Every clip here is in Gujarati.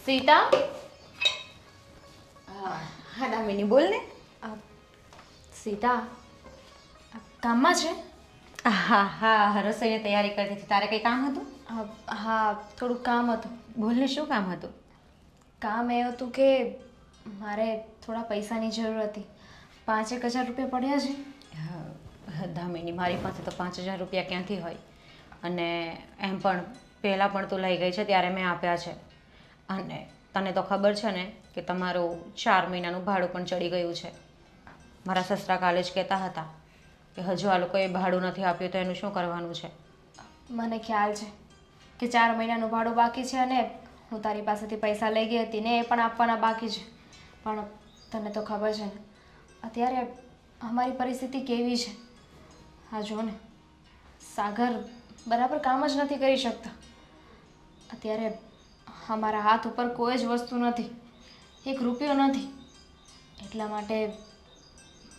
સીતા, હા દામિની બોલ ને. સીતા કામમાં છે? હા હા, રસોઈની તૈયારી કરતી હતી. તારે કંઈ કામ હતું? હા, થોડુંક કામ હતું. બોલ ને, શું કામ હતું? કામ એ હતું કે મારે થોડા પૈસાની જરૂર હતી. 5,000 રૂપિયા પડ્યા છે. દામિની, મારી પાસે તો 5,000 રૂપિયા ક્યાંથી હોય? અને એમ પણ પહેલાં પણ તું લઈ ગઈ છે ત્યારે મેં આપ્યા છે. અને તને તો ખબર છે ને કે તમારું 4 મહિનાનું ભાડું પણ ચડી ગયું છે. મારા સસરા કાલે જ કહેતા હતા કે હજુ આ લોકોએ ભાડું નથી આપ્યું તો એનું શું કરવાનું છે. મને ખ્યાલ છે કે 4 મહિનાનું ભાડું બાકી છે અને હું તારી પાસેથી પૈસા લઈ ગઈ હતી ને એ પણ આપવાના બાકી છે. પણ તને તો ખબર છે ને અત્યારે અમારી પરિસ્થિતિ કેવી છે. હા જો ને, સાગર બરાબર કામ જ નથી કરી શકતા. અત્યારે અમારા હાથ ઉપર કોઈ જ વસ્તુ નથી, 1 રૂપિયો નથી. એટલા માટે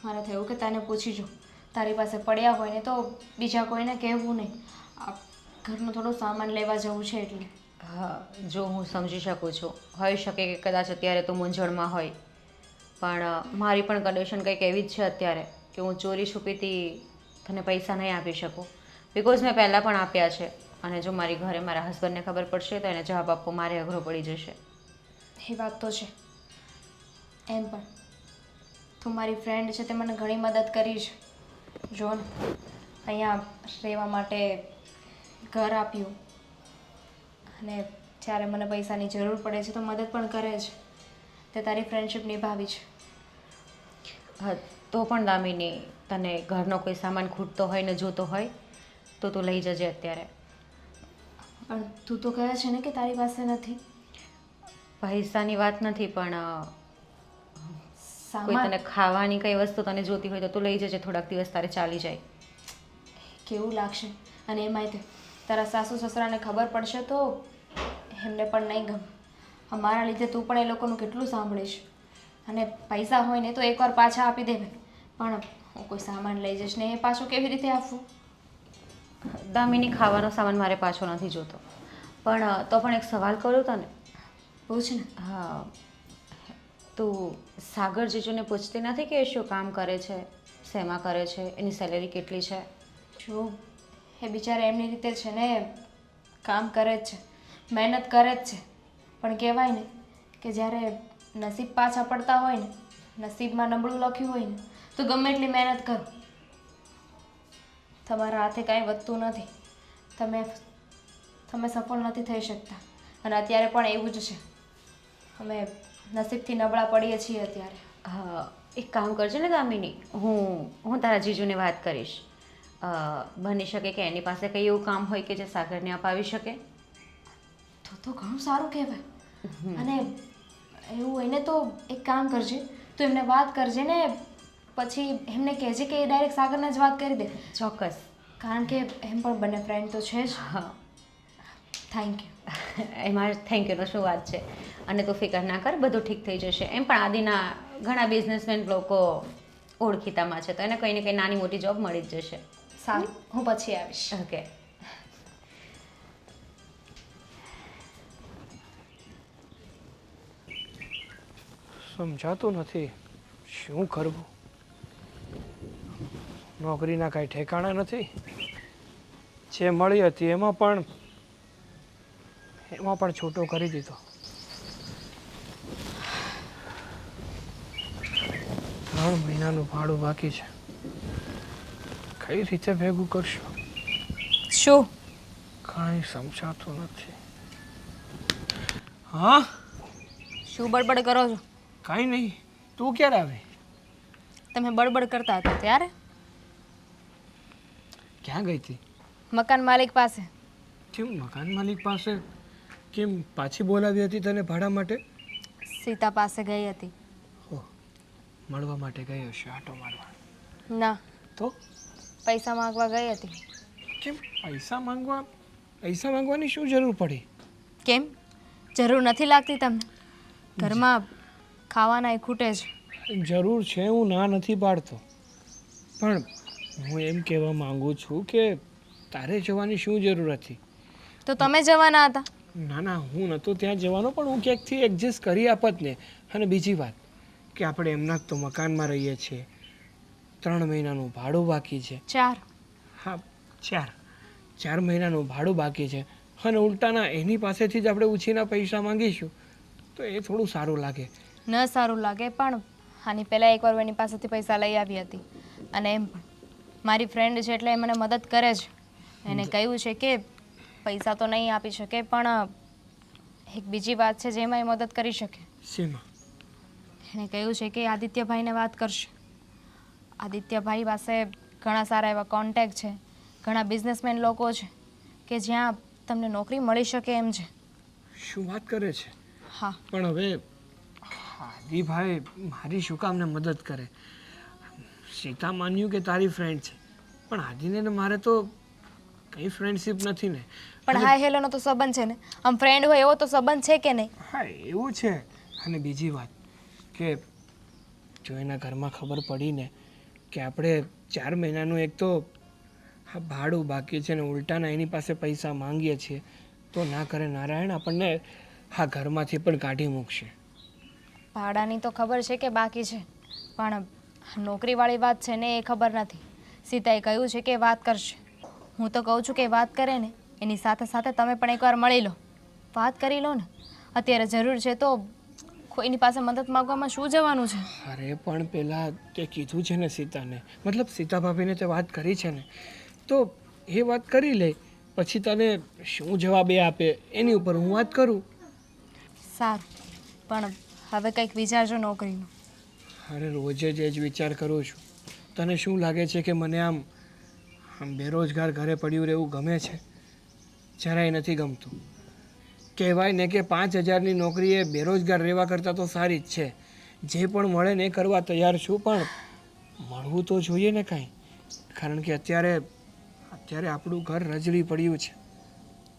મારે થયું કે તને પૂછી જો, તારી પાસે પડ્યા હોય ને તો બીજા કોઈને કહેવું નહીં. આ ઘરનો થોડો સામાન લેવા જવું છે એટલે. હા, જો હું સમજી શકું છું. હોઈ શકે કે કદાચ અત્યારે તું મૂંઝવણમાં હોય, પણ મારી પણ કન્ડિશન કંઈક એવી જ છે અત્યારે કે હું ચોરી છુપીથી તને પૈસા નહીં આપી શકું. બિકોઝ મેં પહેલાં પણ આપ્યા છે અને જો મારી ઘરે મારા હસબન્ડને ખબર પડશે તો એને જવાબ આપવો મારે અઘરો પડી જશે. એ વાત તો છે. એમ પણ તું મારી ફ્રેન્ડ છે તે મને ઘણી મદદ કરી છે. જો ને, અહીંયા રહેવા માટે ઘર આપ્યું અને જ્યારે મને પૈસાની જરૂર પડે છે તો મદદ પણ કરે છે. તે તારી ફ્રેન્ડશિપ નિભાવી છે. હા, તો પણ દામિની, તને ઘરનો કોઈ સામાન ખૂટતો હોય ને જોતો હોય તો તું લઈ જજે અત્યારે. પણ તું તો કહે છે ને કે તારી પાસે નથી. પૈસાની વાત નથી, પણ કોઈ સામાન તને ખાવાની કઈ વસ્તુ તને જોતી હોય તો તું લઈ જજે. થોડાક દિવસ તારે ચાલી જાય. કેવું લાગશે? અને એમાંય તે તારા સાસુ સસરાને ખબર પડશે તો એમને પણ નહીં ગમે. અમારા લીધે તું પણ એ લોકોનું કેટલું સાંભળીશ. અને પૈસા હોય ને તો એકવાર પાછા આપી દેવાય, પણ હું કોઈ સામાન લઈ જઈશ ને એ પાછું કેવી રીતે આપવું? દામિની, ખાવાનો સામાન મારે પાછો નથી જોતો, પણ તો પણ એક સવાલ કરું તને. પૂછ ને. હા, તું સાગર જીજુને પૂછતી નથી કે એ શું કામ કરે છે, શેમાં કરે છે, એની સેલેરી કેટલી છે? જો એ બિચારા એમની રીતે છે ને, કામ કરે જ છે, મહેનત કરે જ છે. પણ કહેવાય ને કે જ્યારે નસીબ પાછા પડતા હોય ને, નસીબમાં નબળું લખ્યું હોય ને તો ગમે એટલી મહેનત કરો, તમારા હાથે કાંઈ વધતું નથી. તમે સફળ નથી થઈ શકતા. અને અત્યારે પણ એવું જ છે. અમે નસીબથી નબળા પડીએ છીએ અત્યારે. હા, એક કામ કરજે ને દામિની, હું તારા જીજુને વાત કરીશ. બની શકે કે એની પાસે કંઈ એવું કામ હોય કે જે સાગરને અપાવી શકે. તો ઘણું સારું કહેવાય. અને એવું હોય ને તો એક કામ કરજે, તું એમને વાત કરજે ને પછી એમને કહેજે કે એ ડાયરેક્ટ સાગરને જ વાત કરી દે. ચોક્કસ. કારણ કે એમ પણ બંને ફ્રેન્ડ તો છે જ. હા, થેન્ક યુ. એમાં થેન્ક યુનો શું વાત છે. અને તું ફિકર ના કર, બધું ઠીક થઈ જશે. એમ પણ આદિના ઘણા બિઝનેસમેન લોકો ઓળખીતામાં છે તો એને કંઈ ને કંઈ નાની મોટી જોબ મળી જ જશે. સારું, હું પછી આવીશ. ઓકે. સમજાતું નથી શું કરવું. નોકરીના કાંઈ ઠેકાણા નથી. જે મળી હતી એમાં પણ છૂટો કરી દીધો. 3 મહિનાનું ભાડું બાકી છે. કઈ રીતે ભેગું કરશું? શું? કાંઈ સમજાતું નથી. હા, શું બડબડ કરો છો? કાંઈ નહીં. તું ક્યારે આવી? તમે બડબડ કરતા હતા ત્યારે? ક્યાં ગઈ હતી? મકાન માલિક પાસે. કેમ મકાન માલિક પાસે? કેમ પાછી બોલાવી હતી તને ભાડા માટે? સીતા પાસે ગઈ હતી. હો, મળવા માટે ગઈ હશે, આટો મારવા. ના, તો પૈસા માંગવા ગઈ હતી. કેમ પૈસા માંગવાની શું જરૂર પડી? કેમ, જરૂર નથી લાગતી તમને? ઘરમાં ખાવાના ખૂટે છે. જરૂર છે, હું ના નથી પાડતો, પણ હું એમ કહેવા માંગુ છું કે તારે જવાની શું જરૂર હતી? તો તમે જવાના હતા. ના ના, હું નહોતો ત્યાં જવાનો, પણ હું ક્યાંકથી એડજસ્ટ કરી આપત ને. અને બીજી વાત કે આપણે એમના જ તો મકાનમાં રહીએ છીએ, 3 મહિનાનું ભાડું બાકી છે. 4. હા, 4 મહિનાનું ભાડું બાકી છે, અને ઉલટાના એની પાસેથી જ આપણે ઉછીના પૈસા માંગીશું તો એ થોડું સારું લાગે. ન સારું લાગે, પણ આની પહેલાં એકવાર એની પાસેથી પૈસા લઈ આવી હતી, અને એમ પણ મારી ફ્રેન્ડ છે એટલે એ મને મદદ કરે છે. એને કહ્યું છે કે પૈસા તો નહીં આપી શકે, પણ એક બીજી વાત છે જેમાં એ મદદ કરી શકે. શેમાં? એણે કહ્યું છે કે આદિત્યભાઈને વાત કરશે. આદિત્યભાઈ પાસે ઘણા સારા એવા કોન્ટેક્ટ છે, ઘણા બિઝનેસમેન લોકો છે કે જ્યાં તમને નોકરી મળી શકે એમ છે. શું વાત કરે છે? હા, પણ હવે આદિભાઈ મારી શું કામને મદદ કરે? સીતા માન્યું કે તારી ફ્રેન્ડ છે, પણ આદિને ને મારે તો કંઈ ફ્રેન્ડશીપ નથી ને. પણ હાય હેલોનો તો સંબંધ છે ને, આમ ફ્રેન્ડ હોય એવો તો સંબંધ છે કે નહીં? હા, એવું છે. અને બીજી વાત કે જો એના ઘરમાં ખબર પડી ને કે આપણે 4 મહિનાનું એક તો ભાડું બાકી છે ને ઉલટાના એની પાસે પૈસા માંગીએ છીએ, તો ના કરે નારાયણ, આપણને હા ઘરમાંથી પણ કાઢી મૂકશે. ભાડાની તો ખબર છે કે બાકી છે, પણ નોકરીવાળી વાત છે ને એ ખબર નથી. સીતાએ કહ્યું છે કે વાત કરશે. હું તો કહું છું કે વાત કરે ને એની સાથે સાથે તમે પણ એકવાર મળી લો, વાત કરી લો ને. અત્યારે જરૂર છે તો કોઈની પાસે મદદ માગવામાં શું જવાનું છે? અરે પણ પેલા તે કીધું છે ને સીતાને, મતલબ સીતા ભાભીને તે વાત કરી છે ને, તો એ વાત કરી લે, પછી તને શું જવાબ એ આપે એની ઉપર હું વાત કરું. સારું, પણ હવે કંઈક વિચારજો નોકરીનું. અરે રોજે જ એ જ વિચાર કરું છું. તને શું લાગે છે કે મને આમ બેરોજગાર ઘરે પડ્યું રહેવું ગમે છે? જરાય નથી ગમતું. કહેવાય ને કે 5,000ની નોકરી એ બેરોજગાર રહેવા કરતાં તો સારી જ છે. જે પણ મળે ને એ કરવા તૈયાર છું, પણ મળવું તો જોઈએ ને કાંઈ. કારણ કે અત્યારે આપણું ઘર રજળી પડ્યું છે.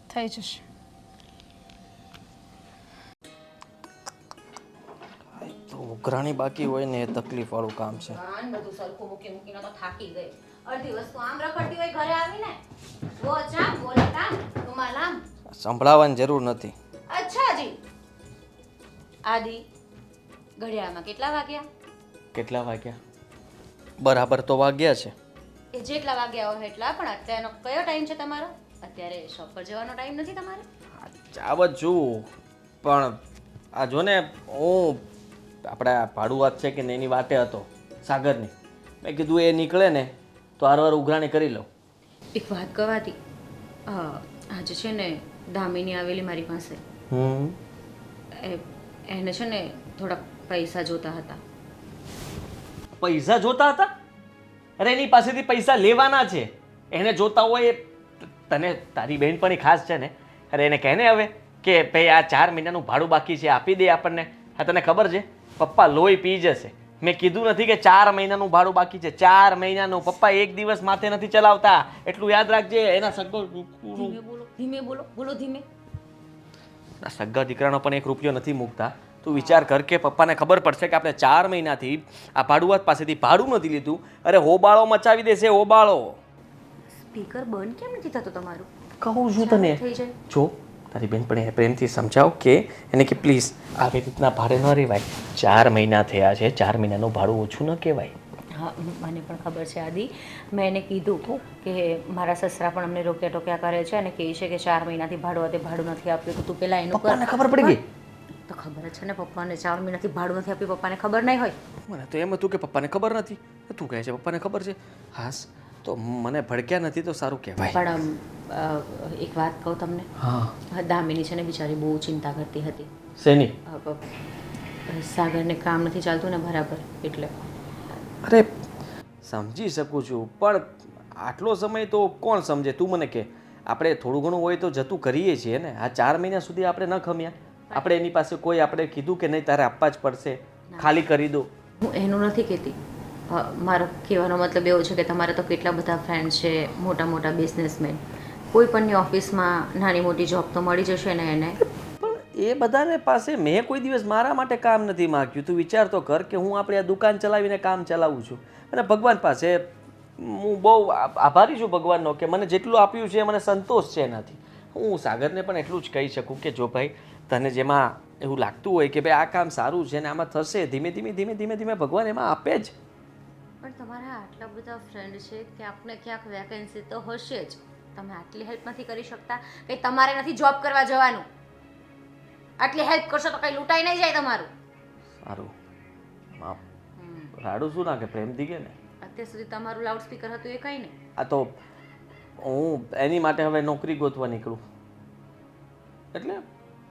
થઈ જશે. તો ઉઘરાણી બાકી હોય ને એ તકલીફવાળું કામ છે. બધું સરખું મૂકી મૂકીને તો થાકી ગઈ. અડધી વસ્તુ આમ રખડતી હોય ઘરે આવીને, વો ચા બોલે કામ રૂમાલ આમ. સંભળાવવાની જરૂર નથી. અચ્છા જી. આદિ, ઘડિયાળમાં કેટલા વાગ્યા? કેટલા વાગ્યા? બરાબર તો વાગ્યા છે. એ જેટલા વાગ્યા હોય એટલા, પણ અત્યારનો કયો ટાઈમ છે તમારો? અત્યારે શોપ પર જવાનો ટાઈમ નથી તમારે? જાવ જ છું, પણ આ જો ને હું આપણા ભાડુઆત છે કે ને એની વાટે હતો સાગરની. મેં કીધું એ નીકળે ને તો હારવાર ઉઘરાણી કરી લઉં. એક વાત કહેવાતી, આજે છે ને દામિની આવેલી મારી પાસે. એને છે ને થોડા પૈસા જોતા હતા. પૈસા જોતા હતા? અરે એની પાસેથી પૈસા લેવાના છે. એને જોતા હોય એ તને તારી બહેનપણી ખાસ છે ને, અરે એને કહે ને હવે કે ભાઈ આ 4 મહિનાનું ભાડું બાકી છે, આપી દે આપણને. હા, તને ખબર છે પપ્પા લોહી પી જશે. મેં કીધું નથી કે 4 મહિનાનું ભાડું બાકી છે, 4 મહિનાનું. પપ્પા એક દિવસ માથે નથી ચલાવતા, એટલું યાદ રાખજે. એના સગો ધીમે બોલો, બોલો ધીમે. સગા દીકરાનો પણ 1 રૂપિયો નથી મૂકતા. તું વિચાર કર કે પપ્પાને ખબર પડશે કે આપણે 4 મહિનાથી આ ભાડુઆત પાસેથી ભાડું નથી લીધું. અરે હોબાળો મચાવી દેશે, હોબાળો. સ્પીકર બંધ કેમ નથી થતું તમારું? કહું છું તને. થઈ જાય. જો તારી બેનપણીને પ્રેમથી સમજાવ કે એને કે પ્લીઝ આવી રીતના ભાડે ન રહેવાય. 4 મહિના થયા છે, 4 મહિનાનું ભાડું ઓછું ન કહેવાય. હા, મને પણ ખબર છે આદિ. મેં એને કીધું કે મારા સસરા પણ અમને રોક્યા ટોક્યા કરે છે અને કહે છે કે 4 મહિનાથી ભાડું નથી આપ્યું, તો તું પેલા એનું પપ્પાને ખબર પડી ગઈ? તો ખબર જ છે ને, પપ્પાને 4 મહિનાથી ભાડું નથી આપ્યું, પપ્પાને ખબર નહીં હોય? મને તો એમ હતું કે પપ્પાને ખબર નથી. તું કહે છે પપ્પાને ખબર છે. હાસ, તો મને ભડક્યા નથી તો સારું કહેવાય. પણ એક વાત કહું તમને. હા. દામિની છે ને બિચારી બહુ ચિંતા કરતી હતી. શેની? સાગરને કામ નથી ચાલતું ને બરાબર, એટલે. અરે સમજી શકું છું, પણ આટલો સમય તો કોણ સમજે? તું મને કે આપણે થોડું ઘણું હોય તો જતું કરીએ છીએ ને. આ 4 મહિના સુધી આપણે ન ખમ્યા. આપણે એની પાસે કોઈ આપણે કીધું કે નહીં તારે આપવા જ પડશે, ખાલી કરી દો. હું એનું નથી કહેતી. મારો કહેવાનો મતલબ એવો છે કે તમારે તો કેટલા બધા ફ્રેન્ડ છે, મોટા મોટા બિઝનેસમેન. કોઈ પણની ઓફિસમાં નાની મોટી જોબ તો મળી જશે ને એને. પણ એ બધાને પાસે મેં કોઈ દિવસ મારા માટે કામ નથી માગ્યું. તું વિચાર તો કર કે હું આપણી આ દુકાન ચલાવીને કામ ચલાવું છું, અને ભગવાન પાસે હું બહુ આભારી છું ભગવાનનો કે મને જેટલું આપ્યું છે મને સંતોષ છે એનાથી. હું સાગરને પણ એટલું જ કહી શકું કે જો ભાઈ તને જેમાં એવું લાગતું હોય કે ભાઈ આ કામ સારું છે ને આમાં થશે, ધીમે ધીમે ભગવાન એમાં આપે જ. પણ તમારા આટલા બધા ફ્રેન્ડ છે ક્યાંક ને ક્યાંક વેકેન્સી તો હશે જ. તમે આટલી હેલ્પ નથી કરી શકતા કે તમારે નથી જોબ કરવા જવાનું? આટલી હેલ્પ કરશો તો કઈ લૂંટાઈ નહીં જાય તમારું. સારું રાડું શું ના કે પ્રેમથી કે ને અત્યાર સુધી તમારું લાઉડ સ્પીકર હતું એ કઈ નહીં. આ તો હું એની માટે હવે નોકરી ગોતવા નીકળું એટલે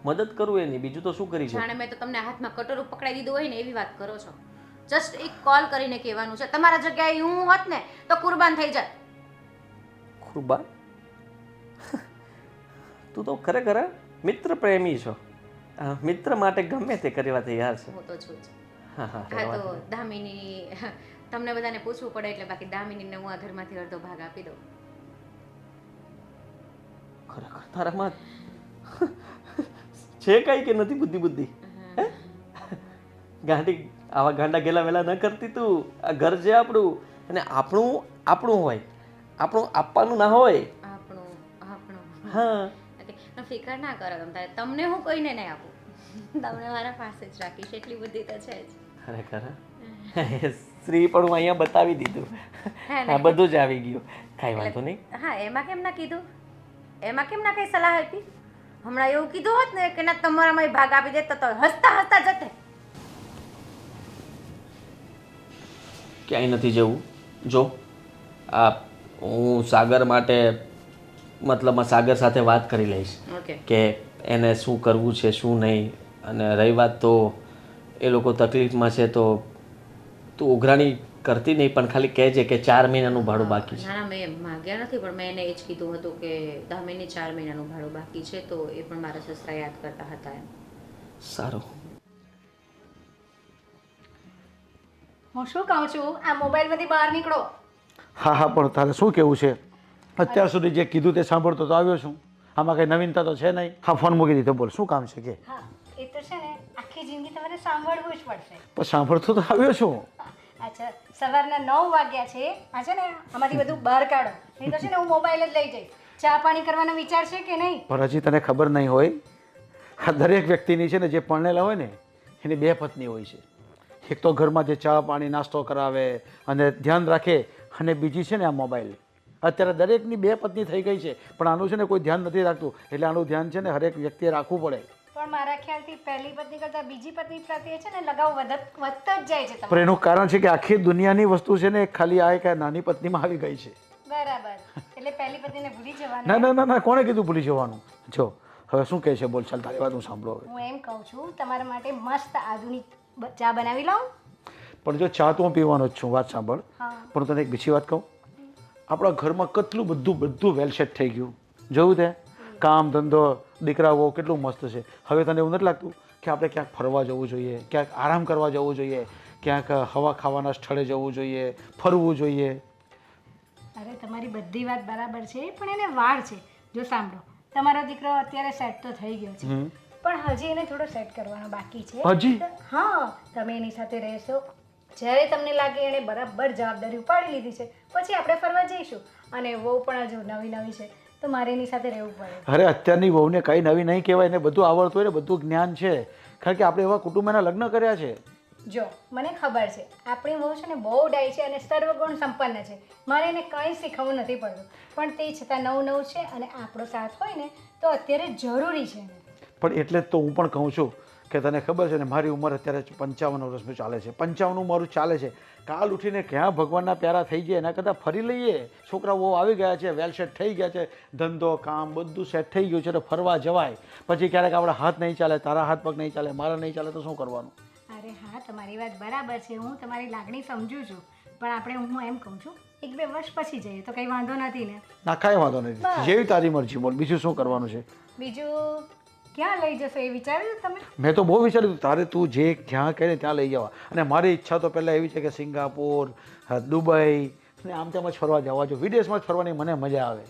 મદદ કરું એની, બીજું તો શું કરી શકું. જાણે મેં તો તમને હાથમાં કટોરું પકડાઈ દીધું હોય ને એવી વાત કરો છો. જસ્ટ એક કોલ કરીને કહેવાનું છે. તમારા જગ્યાએ હું હોત ને તો કુરબાન થઈ જાત. કુરબાન? તું તો ખરેખર મિત્ર પ્રેમી છો. મિત્ર માટે ગમે તે કરવા તૈયાર છે. હું તો છું જ. હા હા તો દામિની, તમને બધાને પૂછવું પડે એટલે બાકી દામિનીને હું આ ઘરમાંથી અડધો ભાગ આપી દઉં. ખરેખર તારામાં છે કઈ કે નથી બુદ્ધિ? ગાંડી આવા ગાંડા ગેલા વેલા ન કરતી તું. આ ઘર છે આપણું અને આપણું હોય, આપણું આપવાનું ના હોય. આપણું હા ફિકર ના કરો તમે. તમને હું કોઈને નહીં આપું, તમને મારા પાસે જ રાખીશ. એટલી બુદ્ધિ તો છે જ. ખરેખર શ્રી પણ હું અહીંયા બતાવી દીધું. હા બધું જ આવી ગયું, કાંઈ વાંધો નહીં. હા એમાં કેમ ના કીધું? એમાં કેમ ના કઈ સલાહ આપી? હમણાં એવું કીધું હોત ને કે ના તમારામાં ભાગ આપી દેતો તો હસતા હસતા જતે. ક્યાંય નથી જવું. જો આ હું સાગર માટે મતલબમાં સાગર સાથે વાત કરી લઈશ કે એને શું કરવું છે શું નહીં. અને રહી વાત તો એ લોકો તકલીફમાં છે તો તું ઉઘરાણી કરતી નહીં, પણ ખાલી કહેજે કે 4 મહિનાનું ભાડું બાકી છે. ના ના મેં માગ્યા નથી, પણ મેં એને એ જ કીધું હતું કે દામિની 4 મહિનાનું ભાડું બાકી છે તો એ પણ મારા સસરા યાદ કરતા હતા એમ. સારું. હું શું કહું છું, આ મોબાઈલમાંથી બહાર નીકળો. હા હા પણ તારે શું કહેવું છે? અત્યાર સુધી જે કીધું તે સાંભળતો તો આવ્યો છું. આમાં કંઈ નવીનતા તો છે નહીં. હા ફોન મૂકી દીધો, બોલ શું કામ છે કે? હા એ તો છે ને આખી જિંદગી તમારે સાંભળવું જ પડશે. પણ સાંભળતો તો આવ્યો છું. અચ્છા સવારના 9 વાગ્યા છે. આ છે ને આમાંથી બધું બહાર કાઢો, નહીં તો છે ને હું મોબાઈલ જ લઈ જઈશ. ચા પાણી કરવાનો વિચાર છે કે નહીં? પણ હજી તને ખબર નહીં હોય, આ દરેક વ્યક્તિની છે ને જે પરણેલા હોય ને એની 2 પત્ની હોય છે. એક તો ઘરમાં જે ચા પાણી નાસ્તો કરાવે અને ધ્યાન રાખે, અને બીજી છે ને આ મોબાઈલ. અત્યારે દરેકની 2 પત્ની થઈ ગઈ છે, પણ આનું છે ને કોઈ ધ્યાન નથી રાખતું. એટલે આનું ધ્યાન છે ને હરેક વ્યક્તિએ રાખવું પડે. પણ મારા ખ્યાલથી પહેલી પત્ની કરતાં બીજી પત્ની પ્રત્યે છે ને લગાવ વધતો જ જાય છે પણ તમારો. એનું કારણ છે કે આખી દુનિયાની વસ્તુ છે ને ખાલી આ એક નાની પત્નીમાં આવી ગઈ છે. બરાબર, એટલે પહેલી પત્નીને ભૂલી જવાનું. ના ના ના ના, કોણે કીધું ભૂલી જવાનું? જો હવે શું કહે છે બોલ, ચાલ તારી વાત હું સાંભળો હવે. હું એમ કહું છું તમારા માટે મસ્ત આધુનિક ચા બનાવી લાવું. પણ જો ચા તો હું પીવાનો જ છું, વાત સાંભળ. હા પણ તને એક બીજી વાત કહું, આપણા ઘરમાં કેટલું બધું વેલસેટ થઈ ગયું. જોયું તે કામ ધંધો દીકરાઓ કેટલું મસ્ત છે. હવે તને એવું નથી લાગતું કે આપણે ક્યાંક ફરવા જવું જોઈએ, ક્યાંક આરામ કરવા જવું જોઈએ, ક્યાંક હવા ખાવાના સ્થળે જવું જોઈએ, ફરવું જોઈએ? અરે તમારી બધી વાત બરાબર છે, પણ એને વાર છે. જો સાંભળો, તમારો દીકરો અત્યારે સેટ તો થઈ ગયો છે, પણ હજી એને થોડો સેટ કરવાનો બાકી છે. હજી? હા તમે એની સાથે રહેશો, જ્યારે તમને લાગે એણે બરાબર જવાબદારી ઉપાડી લીધી છે પછી આપણે ફરવા જઈશું. અને વહુ પણ હજુ નવી છે તો મારે એની સાથે રહેવું પડે. અરે અત્યારની વહુને કંઈ નવી નહીં કહેવાય, એને બધું આવડતું હોય ને બધું જ્ઞાન છે, કારણ કે આપણે એવા કુટુંબના લગ્ન કર્યા છે. જો મને ખબર છે આપણી વહુ છે ને બહુ ડાય છે અને સર્વગુણ સંપન્ન છે. મારે એને કંઈ શીખવવું નથી પડતું, પણ તે છતાં નવું છે અને આપણો સાથ હોય ને તો અત્યારે જરૂરી છે. પણ એટલે જ તો હું પણ કહું છું કે તને ખબર છે ને મારી ઉંમર અત્યારે 55 વર્ષનું ચાલે છે. 55 મારું ચાલે છે. કાલ ઉઠીને ક્યાં ભગવાનના પ્યારા થઈ જાય એના કરતાં ફરી લઈએ. છોકરાઓ આવી ગયા છે, વેલ સેટ થઈ ગયા છે, ધંધો કામ બધું સેટ થઈ ગયું છે તો ફરવા જવાય. પછી ક્યારેક આપણા હાથ નહીં ચાલે, તારા હાથ પગ નહીં ચાલે, મારા નહીં ચાલે તો શું કરવાનું? અરે હા તમારી વાત બરાબર છે, હું તમારી લાગણી સમજુ છું, પણ આપણે હું એમ કહું છું 1-2 વર્ષ પછી જઈએ તો કંઈ વાંધો નથી ને? ના કાંઈ વાંધો નથી, જેવી તારી મરજી બોલ. બીજું શું કરવાનું છે? બીજું ક્યાં લઈ જશો એ વિચાર્યું તમે? મેં તો બહુ વિચાર્યું તારે તું જે જ્યાં કહે ને ત્યાં લઈ જવા. અને મારી ઈચ્છા તો પહેલાં એવી છે કે સિંગાપોર, દુબઈ અને આમ તેમ જ ફરવા જવા. જો વિદેશમાં જ ફરવાની મને મજા આવે.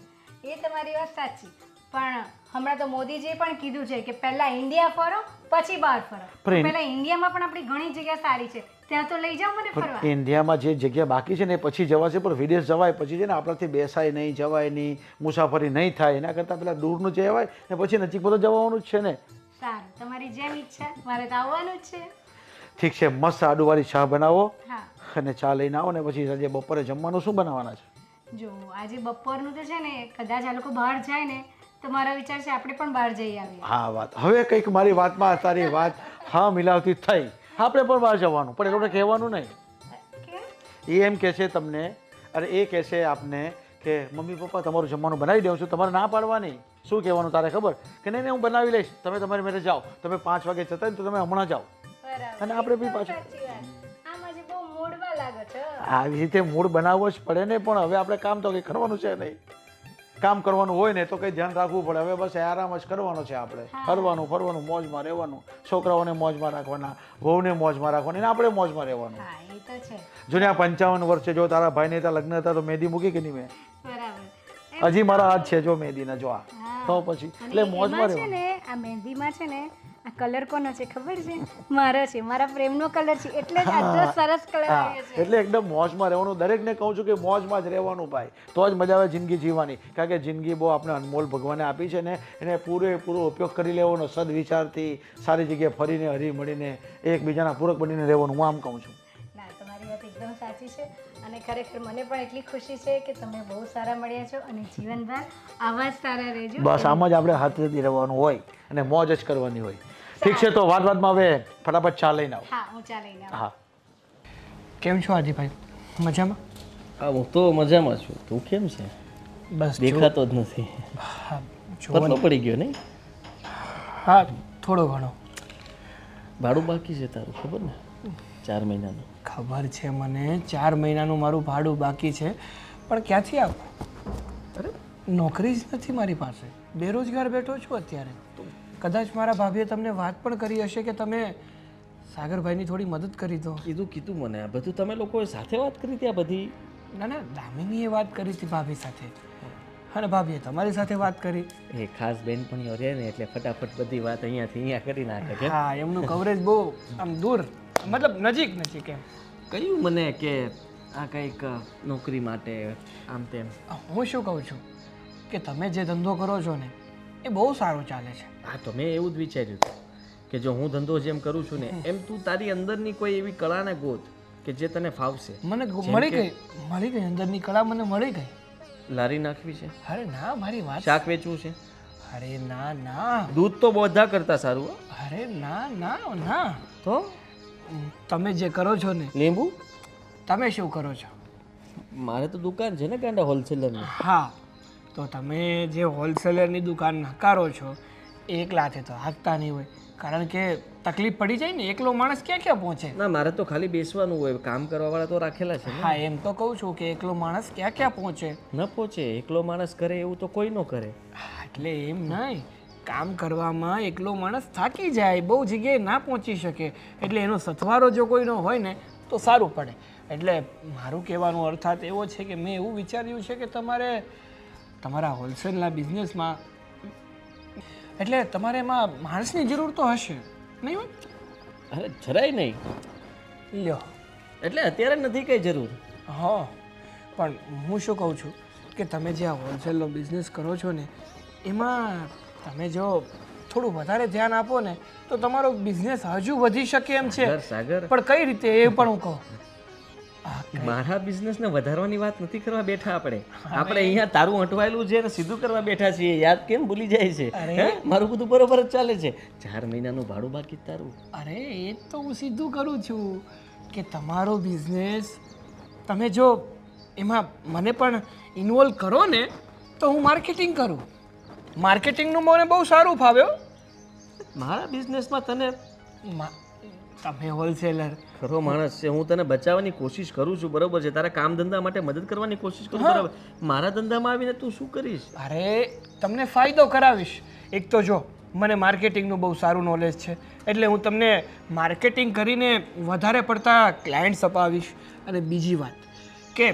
એ તમારી વાત સાચી, પણ હમણાં તો મોદીજીએ પણ કીધું છે કે પહેલાં ઇન્ડિયા ફરો પછી બહાર ફરો. પણ પહેલાં ઇન્ડિયામાં પણ આપણી ઘણી જગ્યા સારી છે, ત્યાં તો લઈ જાઓ મને ફરવા. પણ ઇન્ડિયામાં જે જગ્યા બાકી છે ને એ પછી જવાશે, પણ વિદેશ જવાય પછી છે ને આપણાથી બેસાય નહીં, જવાય નહીં, મુસાફરી નહીં થાય. એના કરતાં પેલા દૂરનું જવાય ને પછી નજીક બધું જવાનું જ છે ને. સારું, તમારી જેમ ઈચ્છા, મારે તો આવવાનું જ છે. ઠીક છે, મસ્ત આદુવાળી ચા બનાવો હા અને ચા લઈને આવો ને પછી આજે બપોરે જમવાનું શું બનાવવાના છે? જો આજે બપોરનું તો છે ને કદાચ આ લોકો બહાર જાય ને તો મારો વિચાર છે આપણે પણ બહાર જઈ આવીએ. હા વાત હવે કંઈક મારી વાતમાં તારી વાત હા મિલાવતી થઈ. આપણે પણ બહાર જવાનું પણ એ લોકોને કહેવાનું નહીં. કે એ એમ કહે છે તમને, અરે એ કહે છે આપને કે મમ્મી પપ્પા તમારું જમવાનું બનાવી દઉં છું, તમારે ના પાડવાની. શું કહેવાનું તારે ખબર કે નહીં હું બનાવી લઈશ, તમે તમારી મેરે જાઓ, તમે 5 વાગે જતા ને તો તમે હમણાં જાઓ. બરાબર. અને આપણે બી પાછું સાચી વાત. આમ આજે બહુ મૂડમાં લાગો છો. આવી રીતે મૂડ બનાવવો જ પડે ને. પણ હવે આપણે કામ તો કંઈ કરવાનું છે નહીં. કામ કરવાનું હોય ને તો કંઈ ધ્યાન રાખવું પડે. હવે બસ આરામ જ કરવાનો છે આપણે. ફરવાનું ફરવાનું, મોજમાં રહેવાનું, છોકરાઓને મોજમાં રાખવાના, વહુને મોજમાં રાખવાની ને આપણે મોજમાં રહેવાનું. હા એ તો છે. જો ને આ 55 વર્ષે જો તારા ભાઈને ત્યાં લગ્ન હતા તો મહેંદી મૂકી કે નહીં મેં? બરાબર. હજી મારા હાથ છે જો મહેંદીના, જો આ તો પછી એટલે મોજમાં એમાં છે રહેવાનું. ને આ મહેંદીમાં છે ને આ કલર કોનો છે ખબર છે? મારો છે, મારા પ્રેમનો કલર છે, એટલે જ આટલો સરસ કલર હા આવ્યો છે. એટલે એકદમ મોજમાં રહેવાનું. દરેકને કહું છું કે મોજમાં જ રહેવાનું ભાઈ, તો જ મજા આવે જિંદગી જીવવાની. કારણ કે જિંદગી બહુ આપણે અનમોલ ભગવાને આપી છે ને, એને પૂરેપૂરો ઉપયોગ કરી લેવાનો સદવિચારથી, સારી જગ્યાએ ફરીને હરી મળીને એકબીજાના પૂરક બનીને રહેવાનું. હું આમ કહું છું. ના તમારી વાત એકદમ સાચી છે અને ખરેખર મને પણ એટલી ખુશી છે કે તમે બહુ સારા મળ્યા છો અને જીવનભર આવા જ સારા રહેજો. બસ આમ જ આપણે હાથેથી રહેવાનું હોય અને મોજ જ કરવાની હોય. ઠીક છે, તો વાતમાં હવે ફટાફટ ચા લઈને આવો. હા હું ચા લઈને આવું. હા કેમ છો આદિભાઈ? મજામાં? હા હું તો મજામાં છું. તું કેમ છે? બસ દેખાતો જ નથી. હા પતલો પડી ગયો નહીં? હા થોડો ઘણો ભાડું બાકી છે તારું, ખબર ને? 4 મહિનાનું. ખબર છે મને. 4 મહિનાનું મારું ભાડું બાકી છે, પણ ક્યાંથી આપું? અરે નોકરી જ નથી મારી પાસે, બેરોજગાર બેઠો છું અત્યારે. કદાચ મારા ભાભીએ તમને વાત પણ કરી હશે કે તમે સાગરભાઈની થોડી મદદ કરી દો. કીધું મને આ બધું તમે લોકોએ સાથે વાત કરી હતી આ બધી? ના ના, દામિનીએ વાત કરી હતી ભાભી સાથે અને ભાભીએ તમારી સાથે વાત કરી. એ ખાસ બેનપણીઓ રહે ને એટલે ફટાફટ બધી વાત અહીંયાથી અહીંયા કરી નાખે કે હા એમનું કવરેજ બહુ આમ દૂર, મતલબ નજીક નજીક એમ. કહ્યું મને કે આ કંઈક નોકરી માટે આમ તેમ. હું શું કહું છું કે તમે જે ધંધો કરો છો ને એ બહુ સારો ચાલે છે. હા તો મેં એવું જ વિચાર્યું હતું કે જો હું ધંધો જેમ કરું છું ને એમ તું તારી અંદરની કોઈ એવી કળાને ગોત કે જે તને ફાવશે. મને મળી ગઈ અંદરની કળા મને મળી ગઈ. લારી નાખવી છે? અરે ના, મારી વાત. શાક વેચવું છે? અરે ના ના, દૂધ તો બધા કરતા સારું હો. અરે ના ના ના. તો તમે જે કરો છો ને, લીંબુ? તમે શું કરો છો? મારે તો દુકાન છે ને ગાંડા હોલસેલરની. હા તો તમે જે હોલસેલરની દુકાન નકારો છો એ એકલાથી તો હાંકતા નહીં હોય, કારણ કે તકલીફ પડી જાય ને. એકલો માણસ ક્યાં ક્યાં પહોંચે? ના મારે તો ખાલી બેસવાનું હોય, કામ કરવાવાળા તો રાખેલા છે ને. હા એમ તો કહું છું કે એકલો માણસ ક્યાં ક્યાં પહોંચે. ન પહોંચે, એકલો માણસ કરે એવું તો કોઈ ન કરે. હા, એટલે એમ નહીં, કામ કરવામાં એકલો માણસ થાકી જાય, બહુ જગ્યાએ ના પહોંચી શકે, એટલે એનો સથવારો જો કોઈનો હોય ને તો સારું પડે. એટલે મારું કહેવાનો અર્થાત એવો છે કે મેં એવું વિચાર્યું છે કે તમારે તમારા હોલસેલના બિઝનેસમાં એટલે તમારે એમાં માણસની જરૂર તો હશે નહીં હોય? અરે જરાય નહીં. લ્યો એટલે અત્યારે નથી કઈ જરૂર. હા પણ હું શું કહું છું કે તમે જે આ હોલસેલનો બિઝનેસ કરો છો ને એમાં તમે જો થોડું વધારે ધ્યાન આપો ને તો તમારો બિઝનેસ હજુ વધી શકે એમ છે. સાગર પણ કઈ રીતે એ પણ હું કહું. મારા બિઝનેસને વધારવાની વાત નથી કરવા બેઠા આપણે. આપણે અહીંયા તારું અટવાયેલું છે ને સીધું કરવા બેઠા છીએ. યાદ કેમ ભૂલી જાય છે? હે? મારું બધું બરોબર જ ચાલે છે. 4 મહિનાનું ભાડું બાકી તારું. અરે એ તો હું સીધું કરું છું કે તમારો બિઝનેસ તમે જો એમાં મને પણ ઇન્વોલ્વ કરો ને તો હું માર્કેટિંગ કરું. માર્કેટિંગનું મને બહુ સારું ફાવ્યો. મારા બિઝનેસમાં તને તમે હોલસેલર ખરો માણસ છે, હું તને બચાવવાની કોશિશ કરું છું, બરોબર છે. તારા કામ ધંધા માટે મદદ કરવાની કોશિશ કરું, બરાબર. મારા ધંધામાં આવીને તું શું કરીશ? અરે તમને ફાયદો કરાવીશ. એક તો જો મને માર્કેટિંગનું બહુ સારું નોલેજ છે, એટલે હું તમને માર્કેટિંગ કરીને વધારે પડતા ક્લાયન્ટ્સ અપાવીશ. અને બીજી વાત કે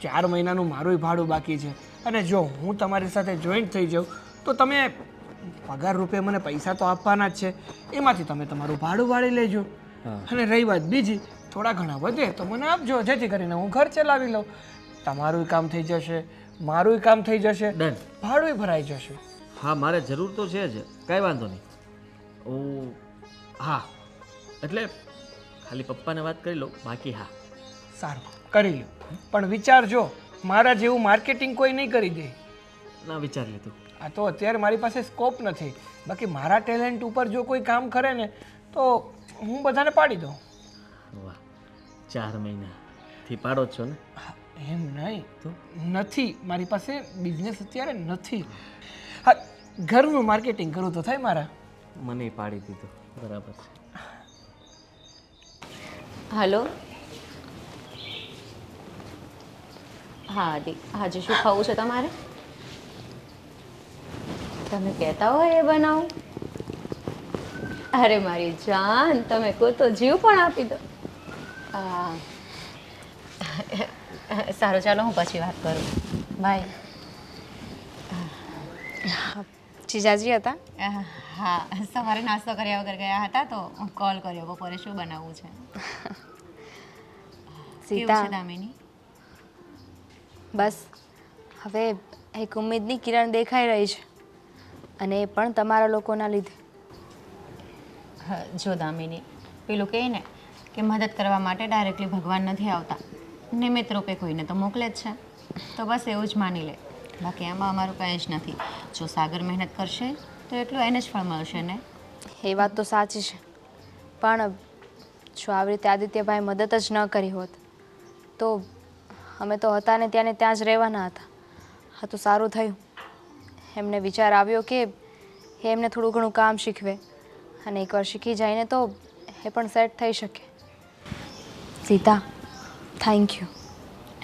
4 મહિનાનું મારું ભાડું બાકી છે, અને જો હું તમારી સાથે જોઈન્ટ થઈ જાઉં તો તમે પગાર રૂપે મને પૈસા તો આપવાના જ છે, એમાંથી તમે તમારું ભાડું વાળી લેજો. અને રહી વાત બીજી થોડા ઘણા વધે તો મને આપજો, જેથી કરીને હું ઘર ચલાવી લઉં. તમારું કામ થઈ જશે, મારું કામ થઈ જશે, ડન. ભાડું ભરાઈ જશે. હા, મારે જરૂર તો છે જ, કાંઈ વાંધો નહીં. હા, એટલે ખાલી પપ્પાને વાત કરી લો, બાકી હા. સારું, કરી લો. પણ વિચારજો, મારા જેવું માર્કેટિંગ કોઈ નહીં કરી દે. ના, વિચારી લીધું. આ તો અત્યારે મારી પાસે સ્કોપ નથી. બાકી મારા ટેલેન્ટ ઉપર જો કોઈ કામ કરે ને તો હું બધાને પાડી દઉં. વાહ, 4 મહિનાથી પાડો જ છો ને? હા, એમ નહીં તો નથી, મારી પાસે બિઝનેસ અત્યારે નથી. હા, ઘરનું માર્કેટિંગ કરું તો થાય મારા. મને પાડી દીધું, બરાબર છે. હલો. હા દી, આજે શું ખાવું છે તમારે? તમે કહેતા હોય એ બનાવો. અરે મારી જાન, તમે કહો તો જીવ પણ આપી દો. હા સારું, ચાલો હું પછી વાત કરું. બાય. જીજાજી હતા? હા, સવારે નાસ્તો કર્યા વગર ગયા હતા તો કોલ કર્યો. બપોરે શું બનાવવું છે? કેવું છે દામિની? બસ હવે એક ઉમ્મીદની કિરણ દેખાઈ રહી છે, અને એ પણ તમારા લોકોના લીધે. જો દામિની, પેલું કહે ને કે મદદ કરવા માટે ડાયરેક્ટલી ભગવાન નથી આવતા, નિમિત્ત રૂપે કોઈને તો મોકલે જ છે. તો બસ એવું જ માની લે, બાકી એમાં અમારું કંઈ જ નથી. જો સાગર મહેનત કરશે તો એટલું એને જ ફળ મળશે ને. એ વાત તો સાચી છે, પણ જો આવી રીતે આદિત્યભાઈ મદદ જ ન કરી હોત તો અમે તો હતા ને ત્યાં જ રહેવાના હતા. હા, તો સારું થયું એમને વિચાર આવ્યો કે એમને થોડું ઘણું કામ શીખવે, અને એકવાર શીખી જાય ને તો એ પણ સેટ થઈ શકે. Sita, thank you.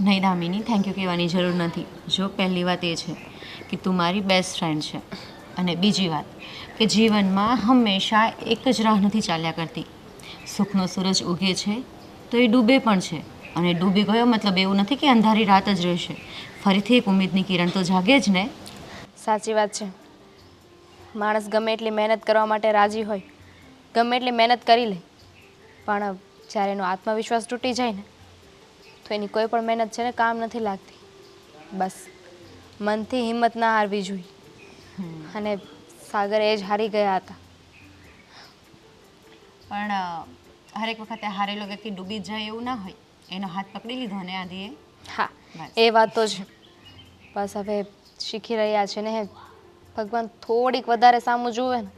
નહીં દામિની, થેન્ક યુ કહેવાની જરૂર નથી. જો પહેલી વાત એ છે કે તું મારી બેસ્ટ ફ્રેન્ડ છે, અને બીજી વાત કે જીવનમાં હંમેશા એક જ રાહ નથી ચાલ્યા કરતી. સુખનો સૂરજ ઉગે છે તો એ ડૂબે પણ છે, અને ડૂબી ગયો મતલબ એવું નથી કે અંધારી રાત જ રહેશે. ફરીથી એક ઉમ્મીદની કિરણ તો જાગે જ ને. સાચી વાત છે. માણસ ગમે એટલી મહેનત કરવા માટે રાજી હોય, ગમે એટલી મહેનત કરી લે, પણ જ્યારે એનો આત્મવિશ્વાસ તૂટી જાય ને તો એની કોઈ પણ મહેનત છે ને કામ નથી લાગતી. બસ મનથી હિંમત ના હારવી જોઈએ, અને સાગર એ જ હારી ગયા હતા. પણ હરેક વખતે હારેલો વ્યક્તિ ડૂબી જ જાય એવું ના હોય. એનો હાથ પકડી લીધો ને આદિએ. હા, બસ. એ વાત તો છે. બસ હવે શીખી રહ્યા છે ને, ભગવાન થોડીક વધારે સામું જુએ ને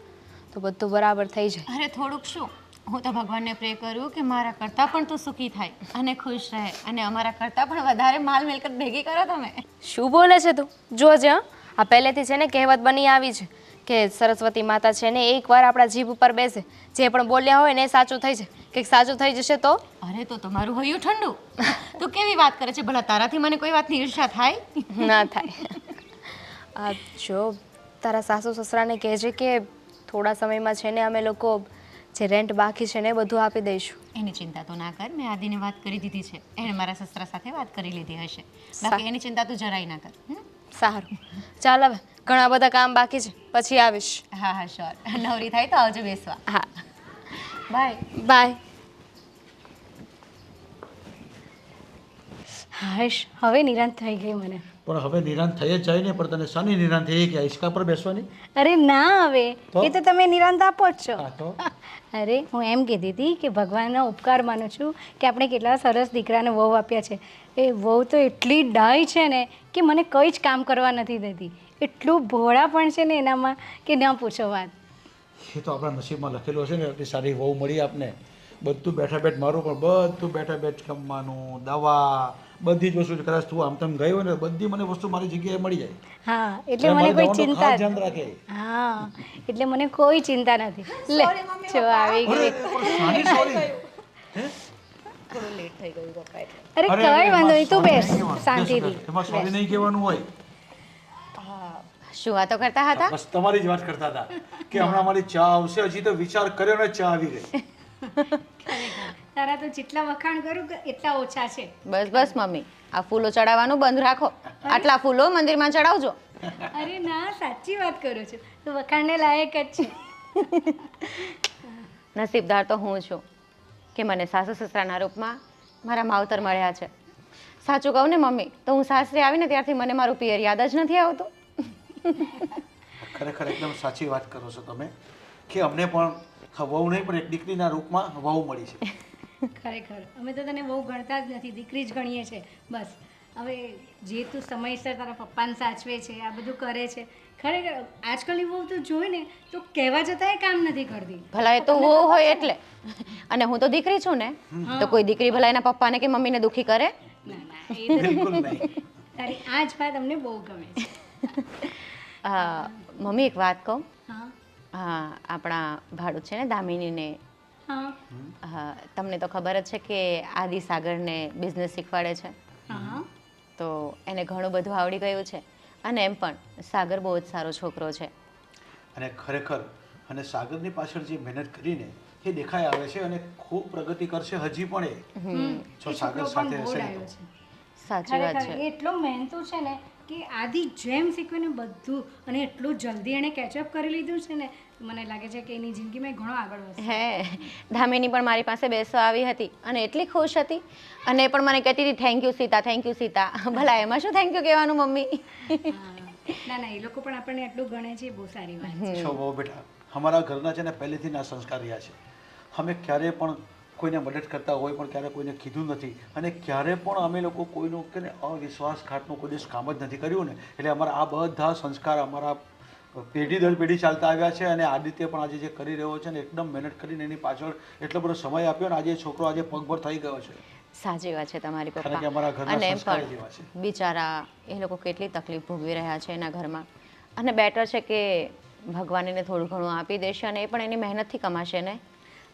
તો બધું બરાબર થઈ જાય. અરે થોડુંક શું, હું તો ભગવાનને પ્રે કરું કે મારા કરતાં પણ તું સુખી થાય અને ખુશ રહે, અને અમારા કરતાં પણ વધારે માલ મિલકત ભેગી કરો તમે. શું બોલે છે તું? જોજે હં, આ પહેલેથી છે ને કહેવત બની આવી છે કે સરસ્વતી માતા છે ને એકવાર આપણા જીભ ઉપર બેસે, જે પણ બોલ્યા હોય ને એ સાચું થઈ જાય. કંઈક સાચું થઈ જશે તો? અરે તો તમારું હૈયું ઠંડુ. તું કેવી વાત કરે છે? ભલા તારાથી મને કોઈ વાતની ઈર્ષા થાય? ના થાય. આ જો તારા સાસુ સસરાને કહેજે કે થોડા સમયમાં છે ને અમે લોકો જે રેન્ટ બાકી છે ને એ બધું આપી દઈશું. એની ચિંતા તો ના કર, મેં આદિને વાત કરી દીધી છે. એણે મારા સસરા સાથે વાત કરી લીધી હશે. બાકી એની ચિંતા તું જરાય ના કર. સારું, ચાલ હવે ઘણા બધા કામ બાકી છે, પછી આવીશ. હા હા શ્યોર. નવરી થાય તો આવજો બેસવા. હા, બાય. બાય. હર્ષ, હવે નિરાંત થઈ ગઈ મને. પણ હવે નિરાંત થઈ જ જાય ને, પણ તને શાની નિરાંત થઈ કે હિંચકા પર બેસવાની? અરે ના, હવે તો? એ તો તમે નિરાંત આપો જ છો. હા તો અરે હું એમ કહેતી હતી કે ભગવાનનો ઉપકાર માનું છું કે આપણે કેટલા સરસ દીકરાને વહુ આપ્યા છે. એ વહુ તો એટલી ડાય છે ને કે મને કંઈ જ કામ કરવા નથી દેતી. એટલું ભોળા પણ છે ને એનામાં કે ન પૂછો વાત. એ તો આપણા નસીબમાં લખેલું હશે ને, એટલી સારી વહુ મળી આપને. બધું બેઠા બેઠ મારું પણ બધું બેઠા બેઠ કમવાનું, દવા, બધી જ વસ્તુ કદાચ તું આમ તેમ ગઈ હોય ને બધી મને વસ્તુ મારી જગ્યાએ મળી જાય. હા, એટલે એટલે મને મારી કોઈ દવાનું ચિંતા ખાસ ધ્યાન રાખે. હા, એટલે મને કોઈ ચિંતા નથી. લે જો આવી ગઈ. સાની સોરી. અરે કઈ વાંધો નહીં, તું બેસ શાંતિથી. એમાં સોરી નહીં કહેવાનું હોય. શું વાતો કરતા હતા? બસ તમારી જ વાત કરતા હતા કે હમણાં મારી ચા આવશે, હજી તો વિચાર કર્યો ને ચા આવી ગઈ. તારા તો જેટલા વખાણ કરું એટલા ઓછા છે. બસ બસ મમ્મી, આ ફૂલો ચડાવવાનું બંધ રાખો. આટલા ફૂલો મંદિરમાં ચડાવજો. અરે ના, સાચી વાત કરું છું. તું વખાણને લાયક જ છે. નસીબદાર તો હું છું. કે મને સાસુ સસરાના રૂપમાં મારા માવતર મળ્યા છે. સાચું કહું ને મમ્મી, તો હું સાસરે આવીને ત્યારથી મને મારું પિયર યાદ જ નથી આવતું. ખરેખર એકદમ સાચી વાત કરો છો તમે કે અમને પણ વહુ નહીં પણ એક દીકરીના રૂપમાં વહુ મળી છે. ખરેખર અમે તો તને બહુ ગણતા જ નથી, દીકરી જ ગણીએ છીએ બસ. હવે જે તું સમયસર તારા પપ્પાને સાચવે છે, આ બધું કરે છે, ખરેખર આજકાલની બહુ તો જોઈ ને તો કહેવા જતાં એ કામ નથી કરતી. ભલા એ તો વહુ હોય એટલે, અને હું તો દીકરી છું ને, તો કોઈ દીકરી ભલા એના પપ્પાને કે મમ્મીને દુખી કરે? ના ના એ તો બિલકુલ નહીં. તારી આ જ વાત અમને બહુ ગમે છે. મમ્મી એક વાત કહું? હા હા, આપણા ભાડું છે ને દામિનીને, હા તમને તો ખબર જ છે કે આદિ સાગરને બિઝનેસ શીખવાડે છે. હા તો એને ઘણું બધું આવડી ગયું છે, અને એમ પણ સાગર બહુ જ સારો છોકરો છે. અને ખરેખર અને સાગરની પાછળ જે મહેનત કરીને એ દેખાઈ આવે છે અને ખૂબ પ્રગતિ કરશે હજી પણ એ જો સાગર સાથે હશે ને તો. સાચી વાત ખરેખર છે. એ એટલો મહેનતુ છે ને કે આદિ જેમ શીખવે ને બધું, અને એટલું જલ્દી એણે કેચઅપ કરી લીધું છે ને, મને લાગે છે કે એની જિંદગીમાં ઘણો આગળ વધશે. હે, ધામિની પણ મારી પાસે બેસવા આવી હતી અને એટલી ખુશ હતી, અને એ પણ મને કહેતી હતી thank you Sita, thank you Sita. ભલા એમાં શું થેન્ક યુ કહેવાનું મમ્મી? ના ના એ લોકો પણ આપણને એટલું ગણે છે, બહુ સારી વાત છે. છો બહુ બેટા, અમારા ઘરના છે ને પહેલેથી ના સંસ્કાર રહ્યા છે. અમે ક્યારેય પણ કોઈને મદદ કરતા હોય પણ ક્યારે કોઈને કીધું નથી, અને ક્યારે પણ અમે લોકો કોઈનું કે ને અવિશ્વાસઘાતનું કોઈ દિવસ કામ જ નથી કર્યું ને. એટલે અમારા આ બધા સંસ્કાર અમારા પેઢી દર પેઢી ચાલતા આવ્યા છે. અને આદિત્ય પણ આજે જે કરી રહ્યો છે ને એકદમ મહેનત કરીને એની પાછળ એટલો બધો સમય આપ્યો ને આજે છોકરો આજે પગભર થઈ ગયો છે. સાચી વાત છે તમારી કારણ કે અમારા પપ્પા. ઘરના અને એમ સંસ્કાર જ એવા છે. પણ બિચારા એ લોકો કેટલી તકલીફ ભોગવી રહ્યા છે એના ઘરમાં, અને બેટર છે કે ભગવાન એને થોડું ઘણું આપી દેશે, અને એ પણ એની મહેનતથી કમાશે ને,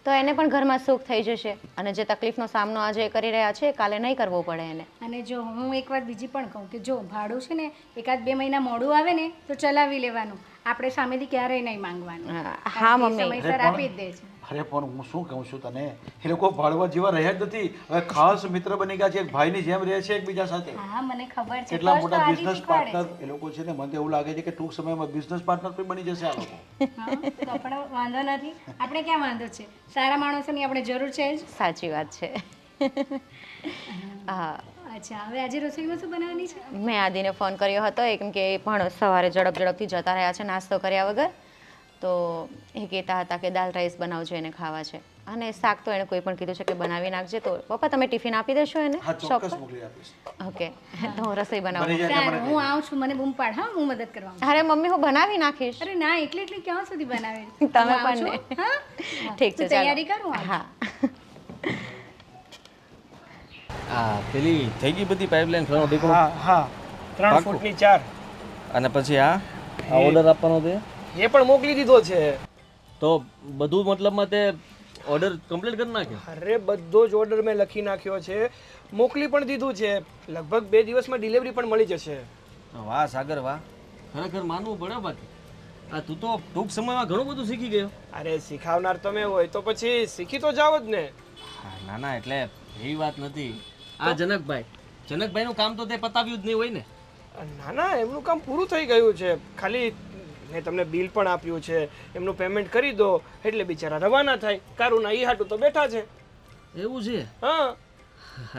તો એને પણ ઘરમાં સુખ થઈ જશે. અને જે તકલીફનો સામનો આજે એ કરી રહ્યા છે કાલે નહીં કરવો પડે એને. અને જો હું એક વાત બીજી પણ કહું કે જો ભાડું છે ને 1-2 મહિના મોડું આવે ને તો ચલાવી લેવાનું, આપણે સામેથી ક્યારેય નહીં માંગવાનું. હા કારણ કે મમ્મી. સમયસર આપી જ દે છે. અરે પણ હું શું કહું છું તને, એ લોકો ભાડવા જેવા રહ્યા જ નથી. હવે ખાસ મિત્ર બની ગયા છે, એક ભાઈની જેમ રહે છે એકબીજા સાથે. હા મને ખબર છે. એટલા first તો મોટા આદિ બિઝનેસ શીખવાડે પાર્ટનર એ લોકો છે ને. મને તો એવું લાગે છે કે ટૂંક સમયમાં બિઝનેસ પાર્ટનર પણ બની જશે આ લોકો. છે. હા તો પણ વાંધો નથી, આપણે ક્યાં વાંધો છે, સારા માણસોની આપણે જરૂર છે જ. સાચી વાત છે. હા, અચ્છા હવે આજે રસોઈમાં શું બનાવવાની છે? મેં આદિને ફોન કર્યો હતો કેમ કે એ પણ સવારે ઝડપથી જતા રહ્યા છે નાસ્તો કર્યા વગર. તો એ કહેતા હતા કે દાલ રાઈસ બનાવજો, એને ખાવા છે. અને શાક તો એણે કોઈ પણ કીધું છે કે બનાવી નાખજે. તો પપ્પા તમે ટિફિન આપી દેશો એને હા શોપ ચોક્કસ પર? મોકલી આપીશ. ઓકે, તો હું રસોઈ બનાવું. બની જાય એટલે મને સારું હું આવું છું, મને બૂમ પાડ, હા હું મદદ કરવા આવું. અરે મમ્મી હું બનાવી નાખીશ. અરે ના એટલી ક્યાં સુધી બનાવે? તમે હું આવું પણ ને. છું, હા? ઠીક છે, તું તૈયારી કરું હા. આ પેલી થઈ ગઈ બધી પાઇપલાઇન ઘણો દીકરો. હા હા 3 પાક્કું. ફૂટની 4 અને પછી આ ઓર્ડર આપવાનો તે એ પણ મોકલી દીધો છે. તો બધું મતલબમાં તે ઓર્ડર કમ્પ્લીટ કરી નાખ્યો. અરે બધો જ ઓર્ડર મેં લખી નાખ્યો છે, મોકલી પણ દીધું છે. લગભગ 2 દિવસમાં ડિલિવરી પણ મળી જશે. વાહ સાગર વાહ, ખરેખર માનવું પડે. બાકી આ તું તો ટૂંક સમયમાં ઘણું બધું શીખી ગયો. અરે શીખાવનાર તમે હોય તો પછી શીખી તો જાવ જ ને. હા, ના ના એટલે એવી વાત નથી. આ જનકભાઈનું કામ તો તે પતાવ્યું જ નહીં હોય ને. ના ના એમનું કામ પૂરું થઈ ગયું છે. ખાલી મેં તમને બિલ પણ આપ્યું છે, એમનું પેમેન્ટ કરી દો એટલે બિચારા રવાના થાય. કારુના ઈ હાટું તો બેઠા છે. એવું છે? હા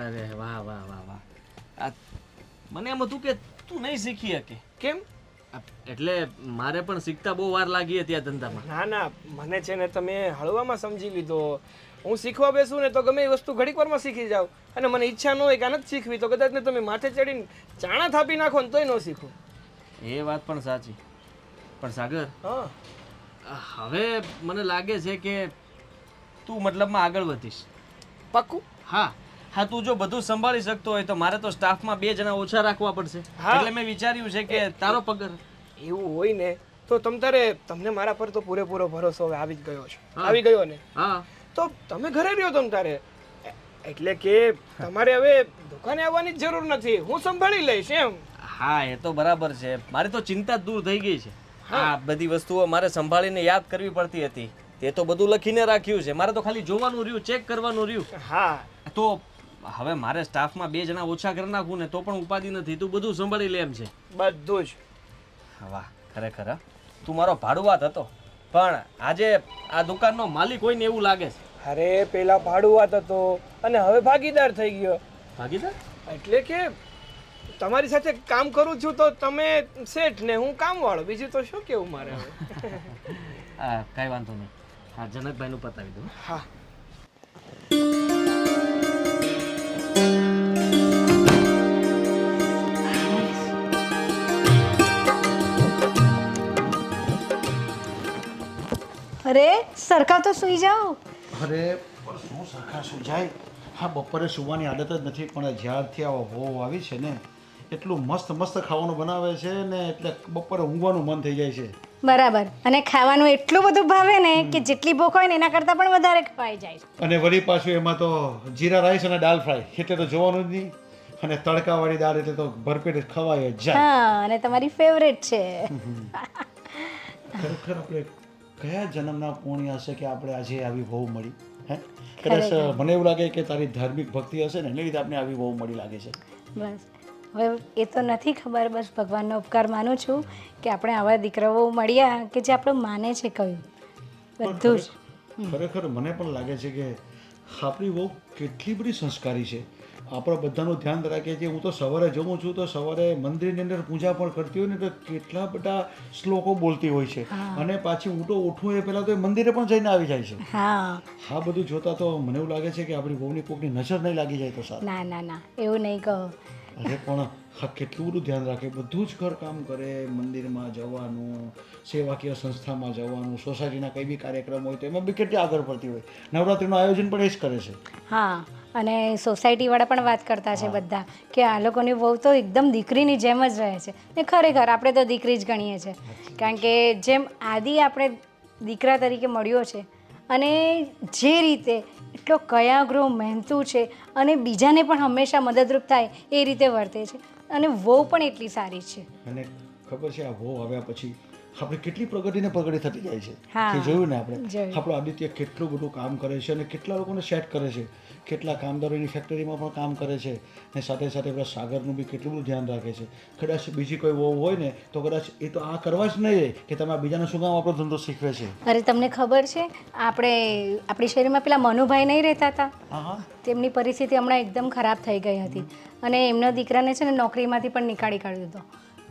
અરે વાહ વાહ વાહ વાહ. આ મને એમ હતું કે તું નહીં શીખી શકે. કેમ? એટલે મારે પણ શીખતા બહુ વાર લાગી હતી આ ધંધામાં. ના ના મને છે ને તમે હળવામાં સમજી લીધો. હું શીખવા બેસું ને તો ગમે એ વસ્તુ ઘડીક વારમાં શીખી જાઉં, અને મને ઈચ્છા ન હોય કે આને જ શીખવી તો કદાચ ને તમે માથે ચડીને ચાણા થાપી નાખો ને તોય ન શીખું. એ વાત પણ સાચી. પણ સાગર હા હવે મને લાગે છે કે તું મતલબમાં આગળ વધીશ. પાક્કું? હા હા, તું જો બધું સંભાળી શકતો હોય તો મારે તો સ્ટાફમાં 2 જણા ઓછા રાખવા પડશે. હા. એટલે મેં વિચાર્યું છે કે તારો પગાર. એવું હોય ને તો તમને મારા પર તો પૂરેપૂરો ભરોસો હવે આવી જ ગયો છે. હા. આવી ગયો ને હા તો તમે ઘરે રહ્યો તમ તારે. એટલે કે તમારે હવે દુકાને આવવાની જ જરૂર નથી, હું સંભાળી લઈશ એમ. હા, એ તો બરાબર છે. મારી તો ચિંતા જ દૂર થઈ ગઈ છે. આ બધી વસ્તુઓ મારે સંભાળીને યાદ કરવી પડતી હતી. તે તો બધું લખીને રાખ્યું છે, મારે તો ખાલી જોવાનું રહ્યું, ચેક કરવાનું રહ્યું. હા તો હવે મારે સ્ટાફમાં 2 જણા ઓછા કરી નાખું ને તો પણ ઉપાધિ નથી. તું બધું સંભાળી લે એમ છે. બધું જ. વાહ ખરેખર હા. તું મારો ભાડુઆત હતો, પણ આજે આ દુકાનનો માલિક હોય ને એવું લાગે છે. અરે પેલા ભાડુઆત હતો અને હવે ભાગીદાર થઈ ગયો. ભાગીદાર? એટલે કે તમારી સાથે કામ કરું છું તો તમે શેઠ ને હું કામવાળો, બીજું તો શું કેવું મારે હવે. હા, કાંઈ વાંધો નહીં. હા, જનકભાઈનું પતાવી દઉં. હા. અરે સરખા તો સૂઈ જાઓ. અરે પણ શું સરખા સુજાય? હા, બપોરે સુવાની આદત જ નથી, પણ જ્યારથી આ વહુ આવી છે ને એટલું મસ્ત મસ્ત ખાવાનું બનાવે છે ને એટલે બપોરે ઊંઘવાનું મન થઈ જાય છે. બરાબર. અને ખાવાનું એટલું બધું ભાવે ને કે જેટલી ભૂખ હોય ને એના કરતાં પણ વધારે ખવાઈ જાય છે. અને વળી પાછું એમાં તો જીરા રાઈસ અને દાલ ફ્રાય એટલે તો જોવાનું જ નહીં. અને તડકાવાળી દાળ એટલે તો ભરપેટ ખવાય જ જાય. હા, અને તમારી ફેવરેટ છે. ખરેખર આપણે કયા જન્મના પુણ્ય હશે કે આપણે આજે આવી વહુ મળી? હે, કદાચ મને એવું લાગે કે તારી ધાર્મિક ભક્તિ હશે ને એને લીધે આપણે આવી વહુ મળી લાગે છે. બસ હવે એ તો નથી ખબર, બસ ભગવાનનો ઉપકાર માનું છું કે આપણે આવા દીકરાઓ મળ્યા કે જે આપણું માને છે કહ્યું બધું જ. ખરેખર મને પણ લાગે છે કે આપણી વહુ કેટલી બધી સંસ્કારી છે. આપણા બધાનું ધ્યાન રાખે છે. હું તો સવારે જઉં છું તો સવારે મંદિરની અંદર પૂજા પણ કરતી હોય ને તો કેટલા બધા શ્લોકો બોલતી હોય છે. અને પાછી હું તો ઉઠું એ પહેલાં તો એ મંદિરે પણ જઈને આવી જાય છે. હા, આ બધું જોતાં તો મને એવું લાગે છે કે આપણી વહુની કોકની નજર નહીં લાગી જાય તો સારું. ના ના ના, એવું નહીં કહો. અરે પણ હા, કેટલું બધું ધ્યાન રાખે, બધું જ ઘર કામ કરે, મંદિરમાં જવાનું, સેવાકીય સંસ્થામાં જવાનું, સોસાયટીના કંઈ બી કાર્યક્રમ હોય તો એમાં બી કેટલી આગળ પડતી હોય. નવરાત્રિનું આયોજન પણ એ જ કરે છે. હા, અને સોસાયટીવાળા પણ વાત કરતા છે બધા કે આ લોકોની વહુ તો એકદમ દીકરીની જેમ જ રહે છે. ને ખરેખર આપણે તો દીકરી જ ગણીએ છીએ, કારણ કે જેમ આદિ આપણે દીકરા તરીકે મળ્યો છે અને જે રીતે એટલો કયાગ્રહ મહેનતુ છે અને બીજાને પણ હંમેશા મદદરૂપ થાય એ રીતે વર્તે છે અને વહુ પણ એટલી સારી છે. અને ખબર છે આ વહુ આવ્યા પછી આપણે કેટલી પ્રગતિને પ્રગતિ થતી જાય છે. હા, કે જોયું ને આપણે જોયું. આપણું આદિત્ય કેટલું બધું કામ કરે છે અને કેટલા લોકોને સેટ કરે છે, કેટલા કામદારોની ફેક્ટરીમાં પણ કામ કરે છે અને સાથે સાથે પેલા સાગરનું બી કેટલું બધું ધ્યાન રાખે છે. કદાચ બીજી કોઈ વહુ હોય ને તો કદાચ એ તો આ કરવા જ નહીં કે તમે આ બીજાને શું કામ આપણો ધંધો શીખવે છે. અરે તમને ખબર છે આપણી શહેરમાં પેલા મનુભાઈ નહીં રહેતા હતા, હા હા, તેમની પરિસ્થિતિ હમણાં એકદમ ખરાબ થઈ ગઈ હતી અને એમના દીકરાને છે ને નોકરીમાંથી પણ નીકાળી કાઢ્યો હતો.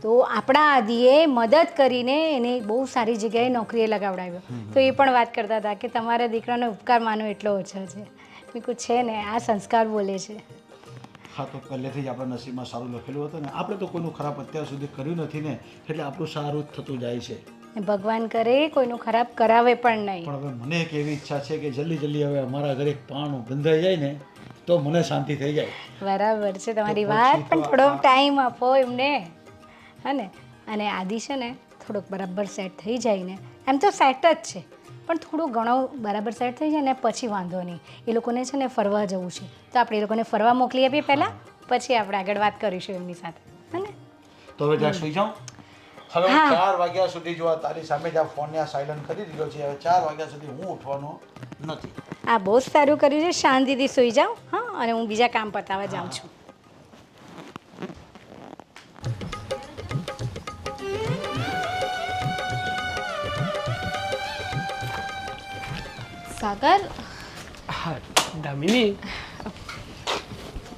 તો આપણા આદિએ મદદ કરીને એને બહુ સારી જગ્યાએ નોકરીએ લગાવડાવ્યો. તો એ પણ વાત કરતા હતા કે તમારા દીકરાનો ઉપકાર માનો એટલો ઓછો છે. મેં કહ્યું છે ને, આ સંસ્કાર બોલે છે. હા, તો પહેલેથી જ આપણા નસીબમાં સારું લખેલું હતું ને. આપણે તો કોઈનું ખરાબ અત્યાર સુધી કર્યું નથી ને એટલે આપણું સારું જ થતું જાય છે. ભગવાન કરે કોઈનું ખરાબ કરાવે પણ નહીં. પણ હવે મને એક એવી ઈચ્છા છે કે જલ્દી જલ્દી હવે અમારા ઘરે એક પાણું બંધાઈ જાય ને તો મને શાંતિ થઈ જાય. બરાબર છે તમારી તો વાત, પછી તો પણ થોડોક ટાઈમ આપો એમને. હા ને, અને આદિ છે ને થોડોક બરાબર સેટ થઈ જાય ને, એમ તો સેટ જ છે પણ થોડું ઘણું બરાબર સેટ થઈ જાય ને પછી વાંધો નહીં. એ લોકોને છે ને ફરવા જવું છે તો આપણે એ લોકોને ફરવા મોકલી આપીએ પહેલાં, પછી આપણે આગળ વાત કરીશું એમની સાથે. હા ને? તો હવે જ્યાં સુઈ જાઉં. હવે 4 વાગ્યા સુધી જો આ તારી સામે જ આ ફોનને આ સાયલન્ટ કરી દીધો છે. હવે 4 વાગ્યા સુધી હું ઉઠવાનો નથી. આ બહુ જ સારું કર્યું છે. શાંતિથી સૂઈ જાઓ. હા, અને હું બીજા કામ પતાવવા જાઉં છું. સાગર, હા દામિની,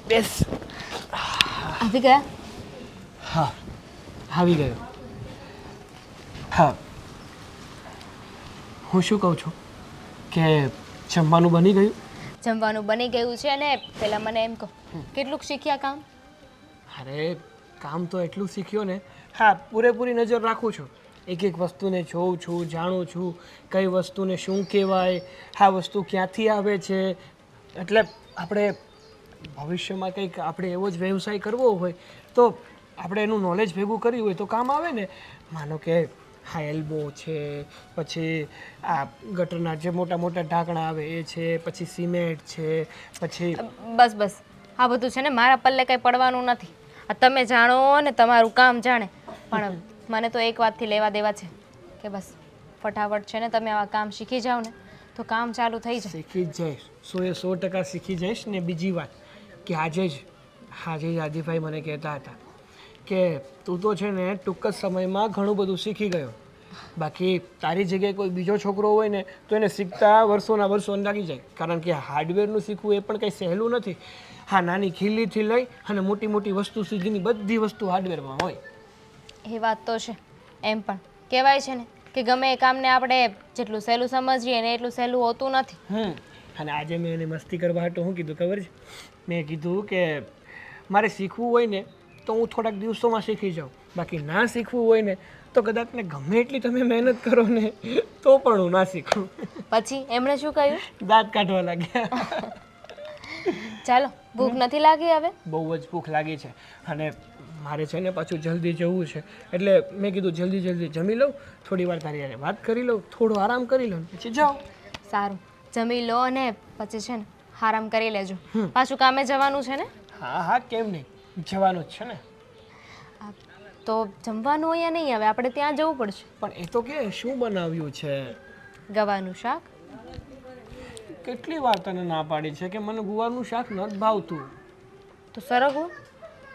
બેસ. આવી ગયા? હા, આવી ગયો. હા, હું શું કહું છું કે જમવાનું બની ગયું? જમવાનું બની ગયું છે અને પહેલાં મને એમ કહો, કેટલુંક શીખ્યા કામ? અરે કામ તો એટલું શીખ્યો ને. હા, પૂરેપૂરી નજર રાખું છું. એક એક વસ્તુને જોઉં છું, જાણું છું કઈ વસ્તુને શું કહેવાય, આ વસ્તુ ક્યાંથી આવે છે. એટલે આપણે ભવિષ્યમાં કંઈક આપણે એવો જ વ્યવસાય કરવો હોય તો આપણે એનું નોલેજ ભેગું કર્યું હોય તો કામ આવે ને. માનો કે હા એલ્બો છે, પછી આ ગટરના જે મોટા મોટા ઢાંકણા આવે એ છે, પછી સિમેન્ટ છે, પછી બસ બસ, આ બધું છે ને મારા પલ્લે કંઈ પડવાનું નથી. આ તમે જાણો ને તમારું કામ જાણે. પણ મને તો એક વાતથી લેવા દેવા છે કે બસ ફટાફટ છે ને તમે આવા કામ શીખી જાઓ ને તો કામ ચાલુ થઈ જાય. શીખી જ જઈશ, 100% શીખી જઈશ. ને બીજી વાત કે આજે જ આદિભાઈ મને કહેતા હતા કે તું તો છે ને ટૂંક જ સમયમાં ઘણું બધું શીખી ગયો બાકી તારી જગ્યાએ કોઈ બીજો છોકરો હોય ને તો એને શીખતા વર્ષોના વર્ષો લાગી જાય, કારણ કે હાર્ડવેરનું શીખવું એ પણ કંઈ સહેલું નથી. હા, નાની ખીલીથી લઈ અને મોટી મોટી વસ્તુ સુધીની બધી વસ્તુ હાર્ડવેરમાં હોય. એ વાત તો છે. એમ પણ કહેવાય છે ને કે ગમે એ કામને આપણે જેટલું સહેલું સમજીએ ને એટલું સહેલું હોતું નથી. અને આજે મેં એને મસ્તી કરવા હાટું શું કીધું ખબર છે? મેં કીધું કે મારે શીખવું હોય ને તો હું થોડાક દિવસોમાં શીખી જાઉં, બાકી ના શીખવું હોય ને તો કદાચ ને ગમે એટલી તમે મહેનત કરો ને તો પણ હું ના શીખું. પછી એમણે શું કહ્યું? દાંત કાઢવા લાગ્યા. ચાલો, ભૂખ નથી લાગી હવે? બહુ જ ભૂખ લાગી છે અને મારે છે ને પાછું જલ્દી જવું છે, એટલે મેં કીધું જલ્દી જલ્દી જમી લઉં, થોડી વાર તારી હારે વાત કરી લઉં, થોડો આરામ કરી લઉં, પછી જાઓ. સારું, જમી લો અને પછી છે ને આરામ કરી લેજો. પાછું કામે જવાનું છે ને? હા હા, કેમ નહીં, જવાનું જ છે ને. તો જમવાનું અહીંયા નહીં, હવે આપણે ત્યાં જવું પડશે. પણ એ તો કે શું બનાવ્યું છે? ગવાનું શાક. કેટલી વાર તને ના પાડી છે કે મને ગુવારનું શાક નથી ભાવતું. તો સરગવું?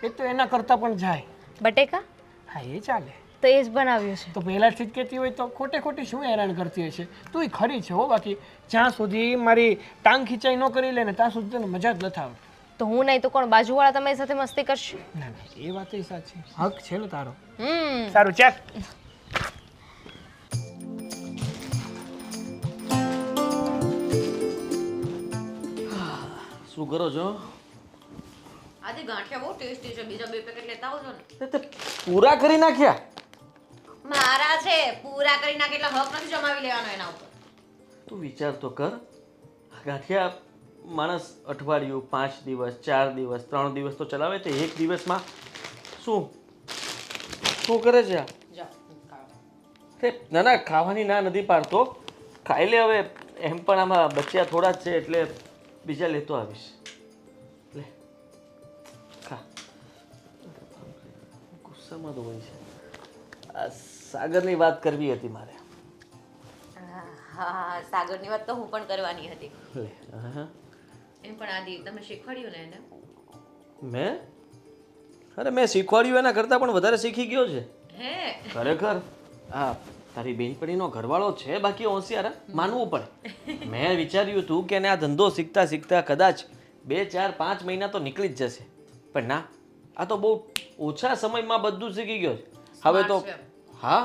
એ તો એના કરતાં પણ જાય. બટેકા? હા, એ ચાલે. તો એ જ બનાવ્યું છે. તો પહેલાંથી જ કહેતી હોય તો ખોટે ખોટી શું હેરાન કરતી હશે? તું ખરી છે હો, બાકી જ્યાં સુધી મારી ટાંગ ખીચાઈ ન કરી લે ને ત્યાં સુધી તને મજા જ નથી આવતી. તો હું નહીં તો કોણ, બાજુવાળા તમારી સાથે મસ્તી કરશે? ના ના, એ વાત સાચી, હક છે ને તારો. હમ. સારું, ચાલ. શું કરો છો? આજે ગાંઠિયા બહુ ટેસ્ટી છે, બીજા 2 પેકેટ લેતા આવજો ને. તે પૂરા કરી નાખ્યા? મારા છે, પૂરા કરી નાખે એટલે હક નથી જમાવી લેવાનો એના ઉપર. તું વિચાર તો કર, આ ગાંઠિયા માણસ અઠવાડિયું, 5 દિવસ, 4 દિવસ, 3 દિવસ તો ચલાવે, તે એક દિવસમાં શું શું કરે છે આ? તે ના ના, ખાવાની ના નથી પાડતો, ખાઈ લે હવે. એમ પણ આમાં બચ્યા થોડા જ છે એટલે બીજા લેતો આવીશ. લે ખા. ગુસ્સામાં તો હોય છે. આ સાગરની વાત કરવી હતી મારે. હા, સાગરની વાત તો હું પણ કરવાની હતી. લે હા. એમ પણ આદિ તમે શીખવાડ્યું ને એને? મેં? અરે મેં શીખવાડ્યું એના કરતાં પણ વધારે શીખી ગયો છે. હે? ખરેખર. હા, તારી બેનપણીનો ઘરવાળો છે બાકી હોશિયાર, માનવું પડે. મેં વિચાર્યું હતું કે એને આ ધંધો શીખતા શીખતા કદાચ 2, 4, 5 મહિના તો નીકળી જ જશે, પણ ના, આ તો બહુ ઓછા સમયમાં બધું શીખી ગયો છે. હવે તો હા,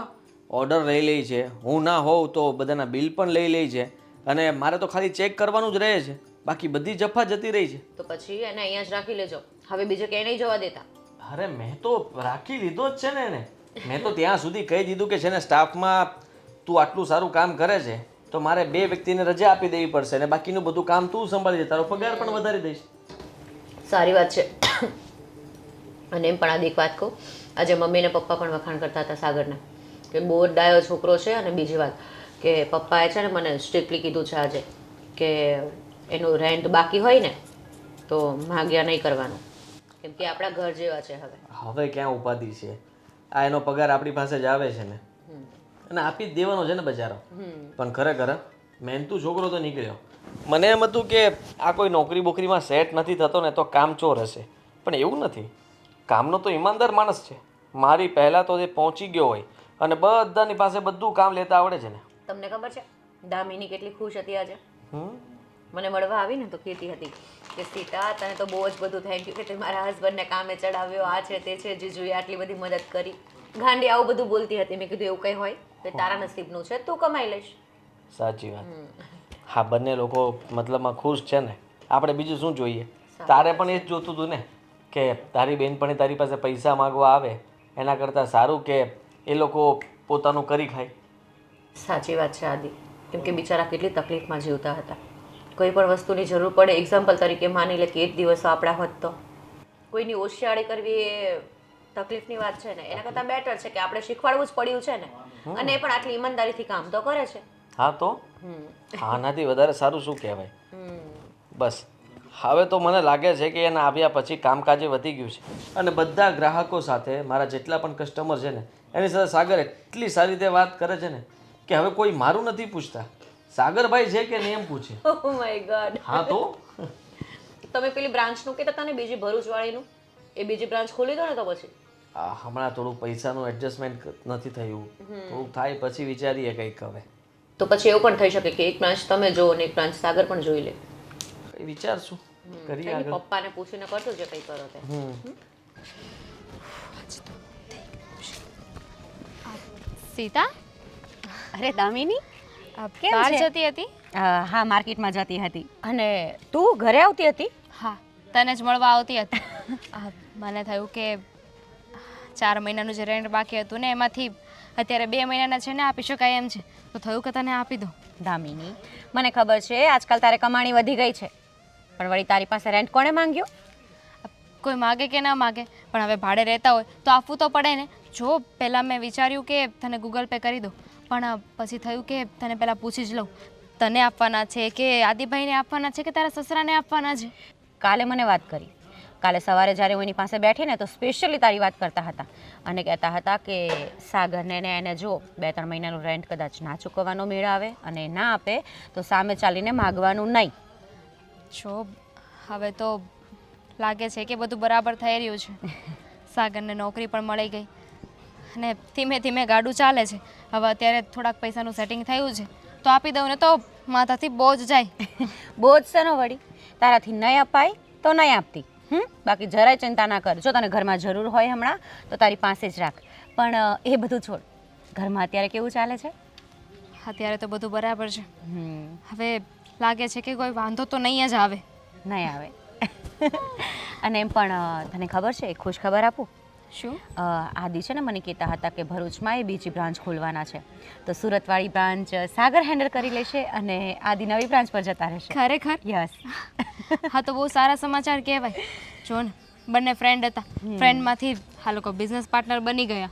ઓર્ડર લઈ લે છે, હું ના હોઉં તો બધાના બિલ પણ લઈ લે છે, અને મારે તો ખાલી ચેક કરવાનું જ રહે છે, બાકી બધી જફા જતી રહી છે. તો પછી એને અહીંયા જ રાખી લેજો, હવે બીજે ક્યાંય નહીં જવા દેતા. અરે મેં તો રાખી લીધો જ છે ને એને. મેં તો ત્યાં સુધી કહી દીધું કે છે ને, સ્ટાફમાં તું આટલું સારું કામ કરે છે તો મારે 2 વ્યક્તિને રજા આપી દેવી પડશે, અને બાકીનું બધું કામ તું સંભાળી દે, તારો પગાર પણ વધારી દઈશ. સારી વાત છે. અને એમ પણ આદિ એક વાત કહું, આજે મમ્મી ને પપ્પા પણ વખાણ કરતા હતા સાગરના, કે બહુ જ ડાયો છોકરો છે. અને બીજી વાત કે પપ્પાએ છે ને મને સ્ટ્રિક્ટલી કીધું છે આજે કે એનું રેન્ટ બાકી હોય ને તો માગ્યા નહીં કરવાનું, કેમ કે આપણા ઘર જેવા છે. હવે ક્યાં ઉપાધિ છે? આ એનો પગાર આપણી પાસે જ આવે છે ને, અને આપી જ દેવાનો છે ને બજારો. પણ ખરેખર મહેનતુ છોકરો તો નીકળ્યો. મને એમ હતું કે આ કોઈ નોકરી બોકરીમાં સેટ નથી થતો ને તો કામચોર હશે, પણ એવું નથી. કામનો તો ઈમાનદાર માણસ છે. મારી પહેલાં તો એ પહોંચી ગયો હોય અને બધાની પાસે બધું કામ લેતા આવડે છે ને. તમને ખબર છે દામિની કેટલી ખુશ હતી આજે? મને મળવા આવી ને તો કહેતી હતી કે સીતા તને તો બહુ જ બધું થેન્ક યુ કે તે મારા હસબન્ડને કામે ચડાવ્યો, આ છે તે છે, જીજુએ આટલી બધી મદદ કરી. ગાંડી આવું બધું બોલતી હતી. મેં કીધું એવું કંઈ હોય તો તારા નસીબનું છે, તું કમાઈ લઈશ. સાચી વાત. હા, બંને લોકો મતલબમાં ખુશ છે ને, આપણે બીજું શું જોઈએ? તારે પણ એ જ જોતું હતું ને કે તારી બેનપણી તારી પાસે પૈસા માગવા આવે એના કરતાં સારું કે એ લોકો પોતાનું કરી ખાય. સાચી વાત છે આદિ, કેમ કે બિચારા કેટલી તકલીફમાં જીવતા હતા. કોઈ પણ વસ્તુની જરૂર પડે, એક્ઝામ્પલ તરીકે માની લે કે 1 દિવસ આપણા હોત તો કોઈની ઓશિયાળી કરવી એ તકલીફની વાત છે ને, એના કરતાં બેટર છે કે આપણે શીખવાડવું જ પડ્યું છે ને, અને એ પણ આટલી ઈમાનદારીથી કામ તો કરે છે. હા તો આનાથી વધારે સારું શું કહેવાય? બસ હવે તો મને લાગે છે કે એના આવ્યા પછી કામકાજે વધી ગયું છે, અને બધા ગ્રાહકો સાથે મારા જેટલા પણ કસ્ટમર છે ને એની સાથે સાગર એટલી સારી રીતે વાત કરે છે ને કે હવે કોઈ મારું નથી પૂછતા, સાગરભાઈ છે કે નહીં એમ પૂછે. Oh my God. હા તો તમે પેલી બ્રાન્ચનું કહેતા હતા ને, બીજી ભરૂચવાળીનું, એ બીજી બ્રાન્ચ ખોલી દો ને તો પછી. આ હમણાં થોડું પૈસાનું એડજસ્ટમેન્ટ નથી થયું, થોડુંક થાય પછી વિચારીએ કંઈક હવે. તો પછી એવું પણ થઈ શકે કે એક બ્રાન્ચ તમે જો અને એક બ્રાન્ચ સાગર પણ જોઈ લે. કંઈ વિચારશું, કરીએ આગળ. પપ્પાને પૂછીને કરજો જે કંઈ કરો તે. સીતા અરે દામિની કેમ બહાર છે? જતી હતી? હા માર્કેટમાં જતી હતી. અને તું ઘરે આવતી હતી? હા, તને જ મળવા આવતી હતી. મને થયું કે 4 મહિનાનું જે રેન્ટ બાકી હતું ને એમાંથી અત્યારે 2 મહિનાના છે ને આપી શકાય એમ છે, તો થયું કે તને આપી દો. દામિની મને ખબર છે આજકાલ તારે કમાણી વધી ગઈ છે, પણ વળી તારી પાસે રેન્ટ કોણે માંગ્યો? કોઈ માગે કે ના માગે, પણ હવે ભાડે રહેતા હોય તો આપવું તો પડે ને. જો પહેલાં મેં વિચાર્યું કે તને ગૂગલ પે કરી દઉં, પણ પછી થયું કે તને પહેલાં પૂછી જ લઉં તને આપવાના છે કે આદિભાઈને આપવાના છે કે તારા સસરાને આપવાના છે. કાલે મને વાત કરી. કાલે સવારે જ્યારે હું એની પાસે બેઠી ને તો સ્પેશિયલી તારી વાત કરતા હતા અને કહેતા હતા કે સાગરને ને એને જો 2-3 મહિનાનું રેન્ટ કદાચ ના ચૂકવવાનો મેળ આવે અને ના આપે તો સામે ચાલીને માગવાનું નહીં. જો હવે તો લાગે છે કે બધું બરાબર થઈ રહ્યું છે. સાગરને નોકરી પણ મળી ગઈ અને ધીમે ધીમે ગાડું ચાલે છે. હવે અત્યારે થોડાક પૈસાનું સેટિંગ થયું છે તો આપી દઉં ને તો માથાથી બોજ જાય. બોજ શેનો વળી, તારાથી નહીં અપાય તો નહીં આપતી. બાકી જરાય ચિંતા ના કર. જો તને ઘરમાં જરૂર હોય હમણાં તો તારી પાસે જ રાખ. પણ એ બધું છોડ, ઘરમાં અત્યારે કેવું ચાલે છે? અત્યારે તો બધું બરાબર છે. હવે લાગે છે કે કોઈ વાંધો તો નહીં જ આવે. નહીં આવે. અને એમ પણ તને ખબર છે એક ખુશ ખબર આપું? શું? આદિ છે ને મને કહેતા હતા કે ભરૂચમાં એ બીજી બ્રાન્ચ ખોલવાના છે, તો સુરતવાળી બ્રાન્ચ સાગર હેન્ડલ કરી લેશે અને આદિ નવી બ્રાન્ચ પર જતા રહેશે. ખરેખર? યસ. હા તો બહુ સારા સમાચાર કહેવાય. જો ને બંને ફ્રેન્ડ હતા, ફ્રેન્ડમાંથી આ લોકો બિઝનેસ પાર્ટનર બની ગયા.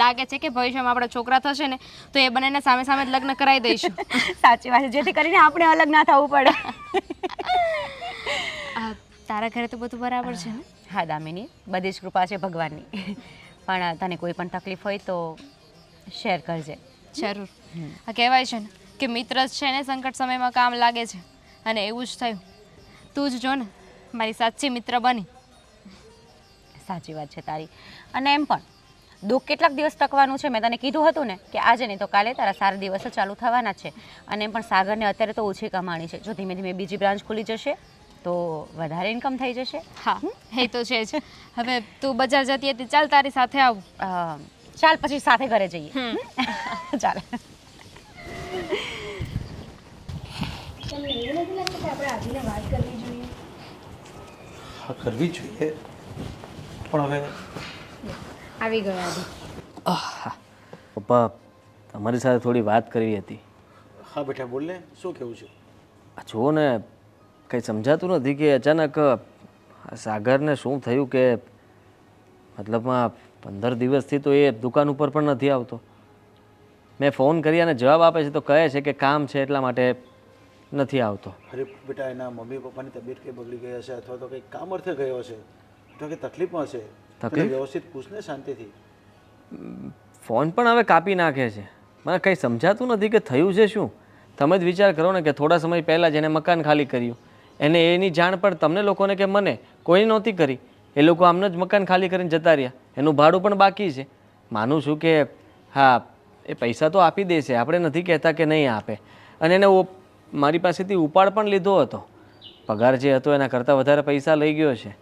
લાગે છે કે ભવિષ્યમાં આપણા છોકરા થશે ને તો એ બંનેને સામે સામે જ લગ્ન કરાવી દઈશું. સાચી વાત છે, જેથી કરીને આપણે અલગ ના થવું પડે. તારા ઘરે તો બધું બરાબર છે ને? હા દામિની, બધી જ કૃપા છે ભગવાનની. પણ તને કોઈ પણ તકલીફ હોય તો શેર કરજે. જરૂર. આ કહેવાય છે ને કે મિત્ર જ છે ને સંકટ સમયમાં કામ લાગે છે, અને એવું જ થયું. તું જ જો ને મારી સાચી મિત્ર બની. સાચી વાત છે તારી. અને એમ પણ દુઃખ કેટલાક દિવસ ટકવાનું છે. મેં તને કીધું હતું ને કે આજે નહીં તો કાલે તારા સારા દિવસો ચાલુ થવાના છે. અને એમ પણ સાગરને અત્યારે તો ઓછી કમાણી છે. જો ધીમે ધીમે બીજી બ્રાન્ચ ખુલી જશે તો વધારે ઇન્કમ થઈ જશે. હા એ તો છે જ. હવે તું બજાર જતી હતી, ચાલ તારી સાથે આવું. ચાલ પછી સાથે ઘરે જઈએ. ચાલ. તમને એવું નથી લાગતું કે આપણે આદિને વાત કરવી જોઈએ? હા કરવી જોઈએ, પણ હવે આવી ગયો આદિ. પપ્પા, તમારી સાથે થોડી વાત કરવી હતી. હા બેટા બોલ ને, શું કહેવું છે? આ જુઓ ને, કંઈ સમજાતું નથી કે અચાનક આ સાગરને શું થયું કે મતલબમાં 15 દિવસથી તો એ દુકાન ઉપર પણ નથી આવતો. મેં ફોન કરી અને જવાબ આપે છે તો કહે છે કે કામ છે એટલા માટે નથી આવતો. અરે બેટા એના મમ્મી પપ્પાની તબિયત કંઈ બગડી ગઈ હશે અથવા તો કંઈક કામ અર્થે ગયો હશે, અથવા કંઈ તકલીફમાં હશે. તકલીફ? વ્યવસ્થિત પૂછને શાંતિથી. ફોન પણ હવે કાપી નાખે છે. મને કંઈ સમજાતું નથી કે થયું છે શું. તમે જ વિચાર કરો ને કે થોડા સમય પહેલાં જ એને મકાન ખાલી કર્યું, એને એની જાણ પણ તમને લોકોને કે મને કોઈ નહોતી કરી. એ લોકો આમને જ મકાન ખાલી કરીને જતા રહ્યા. એનું ભાડું પણ બાકી છે. માનું છું કે હા એ પૈસા તો આપી દેશે, આપણે નથી કહેતા કે નહીં આપે. અને એને મારી પાસેથી ઉપાડ પણ લીધો હતો. પગાર જે હતો એના કરતાં વધારે પૈસા લઈ ગયો છે.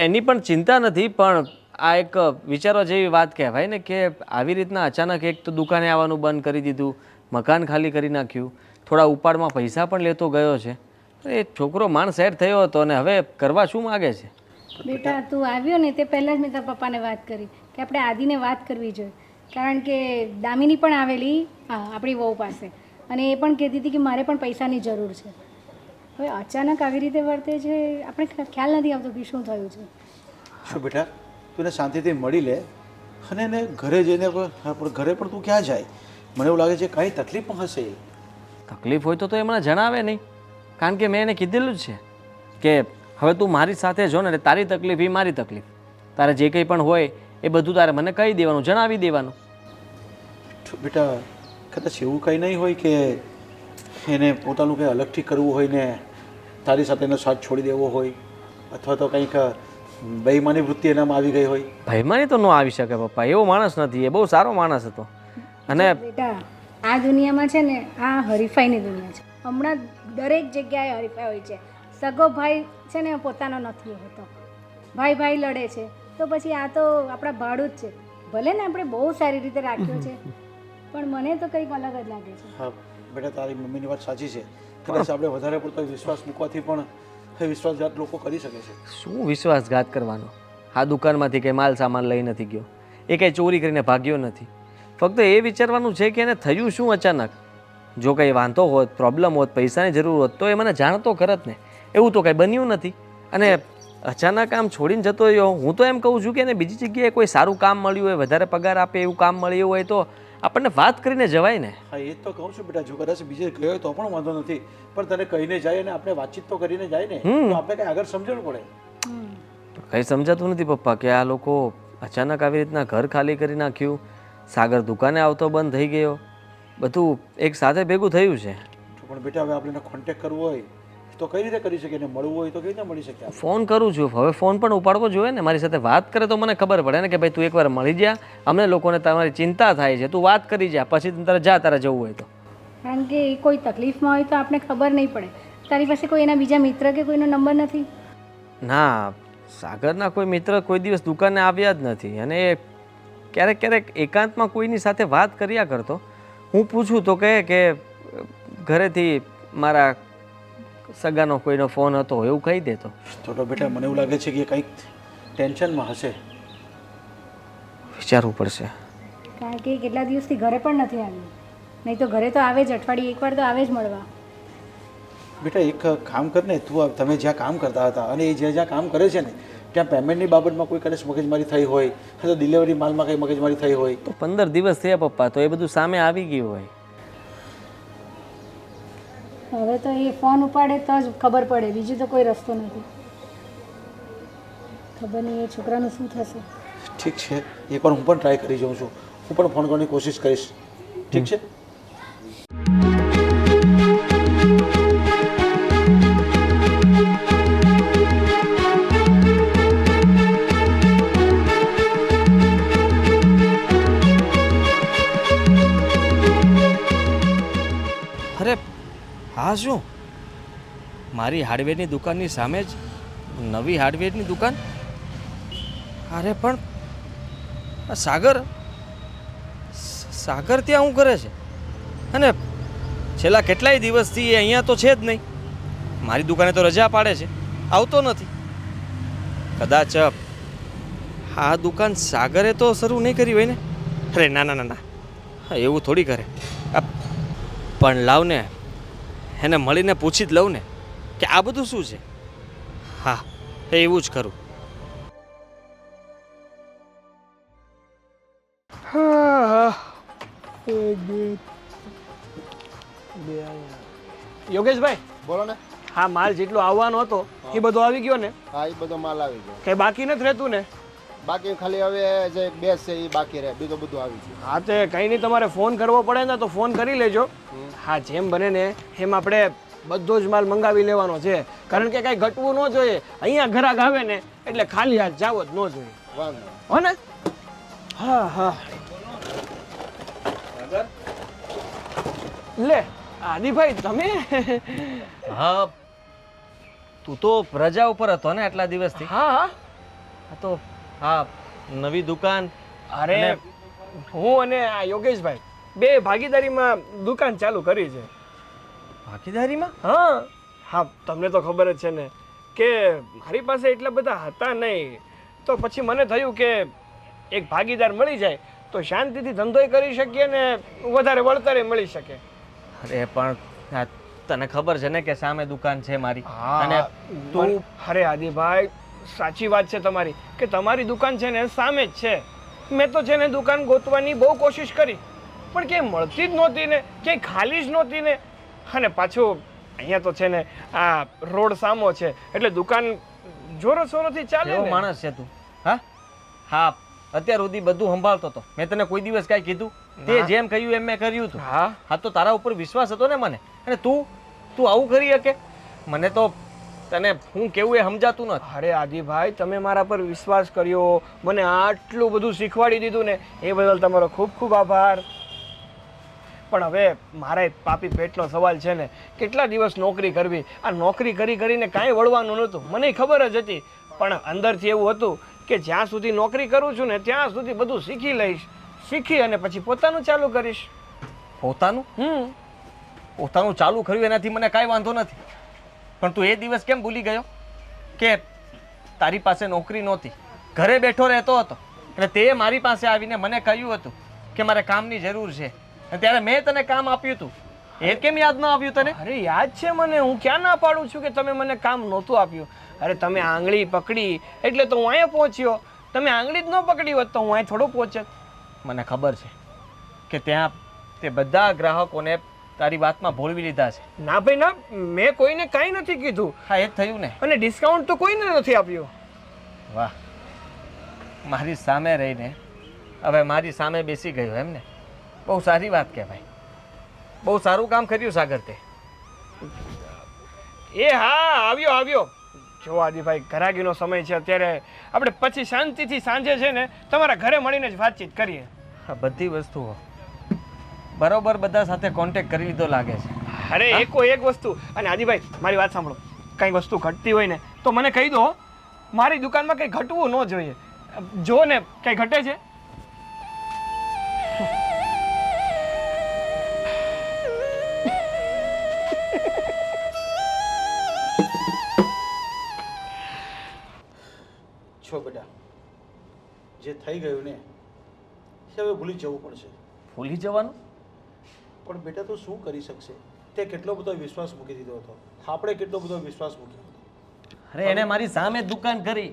એની પણ ચિંતા નથી, પણ આ એક વિચારવા જેવી વાત કહેવાય ને કે આવી રીતના અચાનક એક તો દુકાને આવવાનું બંધ કરી દીધું, મકાન ખાલી કરી નાખ્યું, થોડા ઉપાડમાં પૈસા પણ લેતો ગયો છે. એ છોકરો માણ સેટ થયો હતો અને હવે કરવા શું માગે છે? બેટા તું આવ્યો ને તે પહેલાં જ મેં તારા પપ્પાને વાત કરી કે આપણે આદિને વાત કરવી જોઈએ, કારણ કે દામિની પણ આવેલી આપણી વહુ પાસે અને એ પણ કહેતી હતી કે મારે પણ પૈસાની જરૂર છે. હવે અચાનક આવી રીતે વર્તે છે, આપણે ખ્યાલ નથી આવતો કે શું થયું છે. શું બેટા, તું એને શાંતિથી મળી લે અને એને ઘરે જઈને પણ ઘરે પણ તું ક્યાં જાય? મને એવું લાગે છે કાંઈ તકલીફ પણ હશે. તકલીફ હોય તો એમણે જણાવે નહીં, કારણ કે મેં એને કીધેલું જ છે કે હવે તું મારી સાથે જો ને, તારી તકલીફ એ મારી તકલીફ. તારે જે કંઈ પણ હોય એ બધું તારે મને કહી દેવાનું, જણાવી દેવાનું. બેટા કદાચ એવું કંઈ નહીં હોય કે એને પોતાનું કંઈ અલગથી કરવું હોય ને તારી સાથે એનો સાથ છોડી દેવો હોય, અથવા તો કંઈક બેઈમાની વૃત્તિ એનામાં આવી ગઈ હોય. ભયમાની તો ન આવી શકે પપ્પા, એવો માણસ નથી, એ બહુ સારો માણસ હતો. અને બેટા આ દુનિયામાં છે ને આ હરીફાઈની દુનિયા છે. હમણાં દરેક જગ્યાએ હરીફાઈ હોય છે. સગો ભાઈ છે ને પોતાનો નથી હોતો, ભાઈ ભાઈ લડે છે. તો પછી આ તો આપણા ભાડું જ છે. ભલે ને આપણે બહુ સારી રીતે રાખ્યો છે, પણ મને તો કંઈક અલગ જ લાગે છે. હા બેટા, તારી મમ્મીની વાત સાચી છે. કદાચ આપણે વધારે પડતો વિશ્વાસ મૂકવાથી પણ એ વિશ્વાસઘાત લોકો કરી શકે છે. શું વિશ્વાસઘાત કરવાનો? આ દુકાનમાંથી કંઈ માલ સામાન લઈ નથી ગયો, એ કંઈ ચોરી કરીને ભાગ્યો નથી. ફક્ત એ વિચારવાનું છે કે એને થયું શું અચાનક. જો કંઈ વાંધો હોત, પ્રોબ્લેમ હોત, પૈસાની જરૂર હોત તો એ મને જાણતો ખરત ને. એવું તો કંઈ બન્યું નથી. અને અચાનક આમ છોડીને જતો રહ્યો. હું તો એમ કહું છું કે એને બીજી જગ્યાએ કોઈ સારું કામ મળ્યું હોય, વધારે પગાર આપે એવું કામ મળ્યું હોય તો આપણને વાત કરીને જવાય ને. હા એ જ તો કહું છું બેટા, જો કદાચ બીજે ગયો હોય તો પણ વાંધો નથી, પણ તને કહીને જાય અને આપણે વાતચીત તો કરીને જાય ને, તો આપણે કંઈ આગળ સમજણ પડે. કંઈ સમજાતું નથી પપ્પા કે આ લોકો અચાનક આવી રીતના ઘર ખાલી કરી નાખ્યું, સાગર દુકાને આવતો બંધ થઈ ગયો, બધું એક સાથે ભેગું થયું છે. પણ બેટા હવે આપણે કોન્ટેક્ટ કરવો હોય તો કઈ રીતે કરી શકીએ, ને મળવું હોય તો કઈ રીતે મળી શકે? ફોન કરું છું, હવે ફોન પણ ઉપાડવો જોઈએ ને. મારી સાથે વાત કરે તો મને ખબર પડે ને કે ભાઈ તું એકવાર મળી જા, અમને લોકોને તમારી ચિંતા થાય છે, તું વાત કરી જા, પછી તારે જા, તારે જવું હોય તો. કારણ કે એ કોઈ તકલીફમાં હોય તો આપણે ખબર નહીં પડે. તારી પાસે કોઈ એના બીજા મિત્ર કે કોઈનો નંબર નથી? ના, સાગરના કોઈ મિત્ર કોઈ દિવસ દુકાને આવ્યા જ નથી. અને એ ક્યારેક ક્યારેક એકાંતમાં કોઈની સાથે વાત કર્યા કરતો. હું પૂછું તો કહે કે ઘરેથી મારા સગાનો કોઈનો ફોન હતો એવું કહી દેતો. તો બેટા મને એવું લાગે છે કે કંઈક ટેન્શનમાં હશે. વિચારવું પડશે. કારણ કે કેટલા દિવસથી ઘરે પણ નથી આવ્યું. નહીં તો ઘરે તો આવે જ, અઠવાડિયે એકવાર તો આવે જ મળવા. બેટા એક કામ કર ને, તું તમે જ્યાં કામ કરતા હતા અને એ જ્યાં જ્યાં કામ કરે છે ને ત્યાં પેમેન્ટની બાબતમાં કોઈ કદાચ મગજમારી થઈ હોય, અથવા તો ડિલિવરી માલમાં કંઈ મગજમારી થઈ હોય તો 15 દિવસ થયા પપ્પા, તો એ બધું સામે આવી ગયું હોય. હવે તો એ ફોન ઉપાડે તો જ ખબર પડે, બીજું તો કોઈ રસ્તો નથી. ખબર નહીં એ છોકરાનું શું થશે. ઠીક છે, એકવાર હું પણ ટ્રાય કરી જાઉં છું. હું પણ ફોન કરવાની કોશિશ કરીશ. ઠીક છે. અરે હા, શું મારી હાર્ડવેરની દુકાનની સામે જ નવી હાર્ડવેરની દુકાન? અરે પણ આ સાગર ત્યાં શું કરે છે? અને છેલ્લા કેટલાય દિવસથી એ અહીંયા તો છે જ નહીં. મારી દુકાને તો રજા પાડે છે, આવતો નથી. કદાચ આ દુકાન સાગરે તો શરૂ નહીં કરી હોય ને? અરે ના ના ના ના, એવું થોડી કરે. પણ લાવ ને, એને મળીને પૂછી જ લઉં ને કે આ બધું શું છે. હા, એવું જ કરું. યોગેશભાઈ, બોલો ને. હા, માલ જેટલો આવવાનો હતો એ બધો આવી ગયો ને? હા, એ બધો માલ આવી ગયો. કઈ બાકી નથી રહેતું ને? બાકી ખાલી હવે જે બેસ છે એ બાકી રહે, બીજું બધું આવી ગયું. હા, તે કંઈ નહીં, તમારે ફોન કરવો પડે ને તો ફોન કરી લેજો. હા, જેમ બને ને એમ આપણે બધો જ માલ મંગાવી લેવાનો છે, કારણ કે કાંઈ ઘટવું ન જોઈએ. અહીંયા ઘરાક આવે ને એટલે ખાલી હાથ જાવો જ ન જોઈએ, વાંધો હો ને? હા હા. લે આદિભાઈ, તમે? હા, તું તો રજા ઉપર હતો ને આટલા દિવસથી? હા હા. તો હા, નવી દુકાન. અરે હું અને આ યોગેશભાઈ બે ભાગીદારીમાં દુકાન ચાલુ કરી છે. ભાગીદારીમાં? હા હા, તમને તો ખબર જ છે ને કે મારી પાસે એટલા બધા હતા નહીં, તો પછી મને થયું કે એક ભાગીદાર મળી જાય તો શાંતિથી ધંધોય કરી શકીએ ને વધારે વળતરે મળી શકે. અરે પણ આ તને ખબર છે ને કે સામે દુકાન છે મારી. અને તું, અરે આદિભાઈ, સાચી વાત છે તમારી કે તમારી દુકાન છે ને સામે જ છે. મેં તો છે ને દુકાન ગોતવાની બહુ કોશિશ કરી, પણ ક્યાંય મળતી જ નહોતી ને, ક્યાંય ખાલી જ નહોતી ને. અને પાછું અહીંયા તો છે ને આ રોડ સામો છે એટલે દુકાન જોરો શોરોથી ચાલે કેવો ને. માણસ છે તું? હા હા, અત્યાર સુધી બધું સંભાળતો હતો. મેં તને કોઈ દિવસ કાંઈ કીધું? તે જેમ કહ્યું એમ મેં કર્યું હતું. હા હા, તો તારા ઉપર વિશ્વાસ હતો ને મને. અને તું આવું કરી શકે? મને તો તને હું કેવું એ સમજાતું નથી. અરે આદિભાઈ, તમે મારા પર વિશ્વાસ કર્યો, મને આટલું બધું શીખવાડી દીધું ને એ બદલ તમારો ખૂબ ખૂબ આભાર. પણ હવે મારે પાપી પેટનો સવાલ છે ને, કેટલા દિવસ નોકરી કરવી? આ નોકરી કરીને કાંઈ વળવાનું નહોતું, મને ખબર જ હતી. પણ અંદરથી એવું હતું કે જ્યાં સુધી નોકરી કરું છું ને ત્યાં સુધી બધું શીખી લઈશ, શીખી અને પછી પોતાનું ચાલુ કરીશ. પોતાનું પોતાનું ચાલુ કર્યું એનાથી મને કાંઈ વાંધો નથી, પણ તું એ દિવસ કેમ ભૂલી ગયો કે તારી પાસે નોકરી નહોતી, ઘરે બેઠો રહેતો હતો, એટલે તે મારી પાસે આવીને મને કહ્યું હતું કે મારે કામની જરૂર છે, અને ત્યારે મેં તને કામ આપ્યું હતું. એ કેમ યાદ ન આવ્યું તને? અરે યાદ છે મને, હું ક્યાં ના પાડું છું કે તમે મને કામ નહોતું આપ્યું. અરે તમે આંગળી પકડી એટલે તો હું અહીંયા પહોંચ્યો, તમે આંગળી જ ન પકડી હોત તો હું અહીં થોડો પહોંચત. મને ખબર છે કે ત્યાં તે બધા ગ્રાહકોને તારી વાતમાં ભોળવી લીધા છે. ના ભાઈ ના, મેં કોઈને કાંઈ નથી કીધું, હા એ જ થયું ને. અને ડિસ્કાઉન્ટ તો કોઈને નથી આપ્યું. વાહ, મારી સામે રહીને હવે મારી સામે બેસી ગયો એમ ને? બહુ સારી વાત કહેવાય, બહુ સારું કામ કર્યું સાગર તે. એ હા, આવ્યો. જો આદિભાઈ, ઘરાગીનો સમય છે અત્યારે, આપણે પછી શાંતિથી સાંજે છે ને તમારા ઘરે મળીને જ વાતચીત કરીએ. આ બધી વસ્તુઓ બરોબર બધા સાથે કોન્ટેક્ટ કરી લીધો લાગે છે. અરે એકો એક વસ્તુ, અને આદિભાઈ મારી વાત સાંભળો, કંઈ વસ્તુ ઘટતી હોય ને તો મને કહી દો, મારી દુકાનમાં કંઈ ઘટવું ન જોઈએ. જો ને કંઈ ઘટે છે? છો બેટા, જે થઈ ગયું ને એ હવે ભૂલી જવું પડશે. ભૂલી જવાનું? પણ બેટા તો શું કરી શકશે? તે કેટલો બધો વિશ્વાસ મૂકી દીધો હતો, આપણે કેટલો બધો વિશ્વાસ મૂક્યો હતો. અરે એને મારી સામે દુકાન કરી,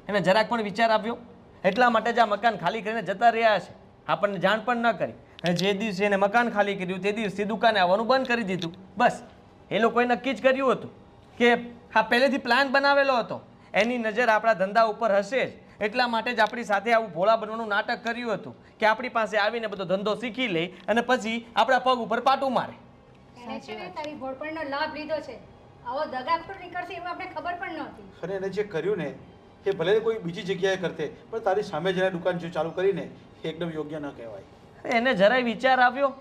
એને જરાક પણ વિચાર આપ્યો? એટલા માટે જ આ મકાન ખાલી કરીને જતા રહ્યા છે, આપણને જાણ પણ ન કરી. અને જે દિવસે એને મકાન ખાલી કર્યું તે દિવસથી દુકાને આવવાનું બંધ કરી દીધું. બસ એ લોકોએ નક્કી જ કર્યું હતું કે આ પહેલેથી પ્લાન બનાવેલો હતો, એની નજર આપણા ધંધા ઉપર હશે જ, એટલા માટે જ આપણી સાથે આવું ભોળા બનવાનું નાટક કર્યું હતું કે આપણી પાસે આવીને બધો ધંધો શીખી લે અને પછી આપણા પગ ઉપર પાટું મારે. એને છે ને તારી ભોળપણનો લાભ લીધો છે, આવો દગાખોર નીકળશે એવું આપણે ખબર પણ નહોતી. અને એને જે કર્યું ને એ ભલે કોઈ બીજી જગ્યાએ કરતે, પણ તારી સામે જઈને દુકાન જો ચાલુ કરીને એ એકદમ યોગ્ય ન કહેવાય. એને જરાય વિચાર આવ્યો?